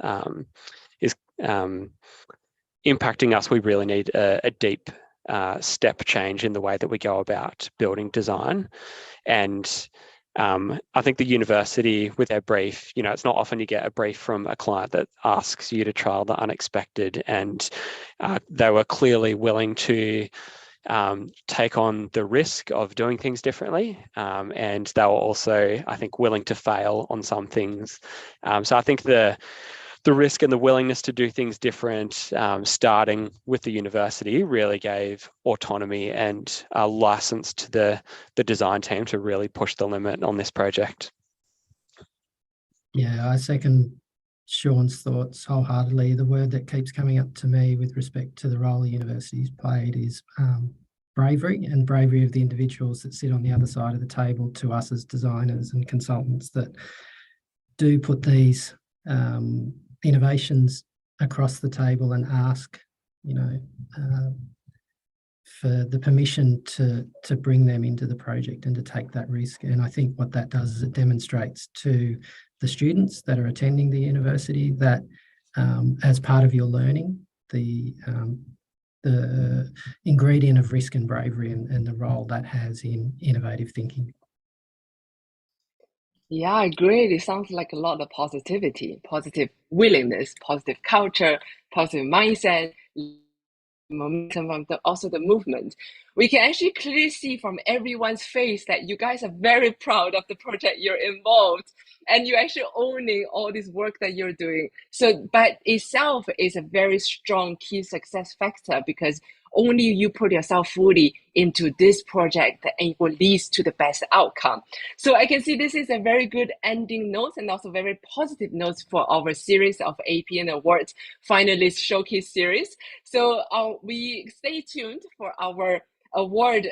impacting us, we really need a deep step change in the way that we go about building design. And I think the university with their brief, it's not often you get a brief from a client that asks you to trial the unexpected, and they were clearly willing to take on the risk of doing things differently, and they were also, I think, willing to fail on some things. So I think the risk and the willingness to do things different, starting with the university, really gave autonomy and a license to the design team to really push the limit on this project. Yeah, I second Sean's thoughts wholeheartedly. The word that keeps coming up to me with respect to the role the university's played is bravery, and bravery of the individuals that sit on the other side of the table to us as designers and consultants that do put these innovations across the table and ask, for the permission to bring them into the project and to take that risk. And I think what that does is it demonstrates to the students that are attending the university that as part of your learning, the ingredient of risk and bravery and the role that has in innovative thinking. Yeah, I agree. It sounds like a lot of positivity, positive willingness, positive culture, positive mindset, momentum from also the movement. We can actually clearly see from everyone's face that you guys are very proud of the project you're involved, and you're actually owning all this work that you're doing. So that itself is a very strong key success factor, because only you put yourself fully into this project and it will lead to the best outcome. So I can see this is a very good ending note and also very positive notes for our series of APN Awards Finalist Showcase Series. So we stay tuned for our award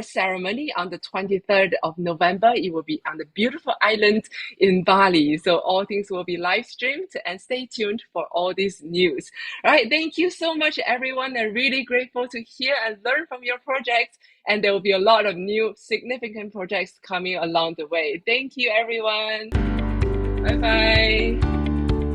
ceremony on the 23rd of November. It will be on the beautiful island in Bali. So all things will be live streamed, and stay tuned for all this news. All right, thank you so much, everyone. I'm really grateful to hear and learn from your projects, and there will be a lot of new significant projects coming along the way. Thank you, everyone. Bye-bye.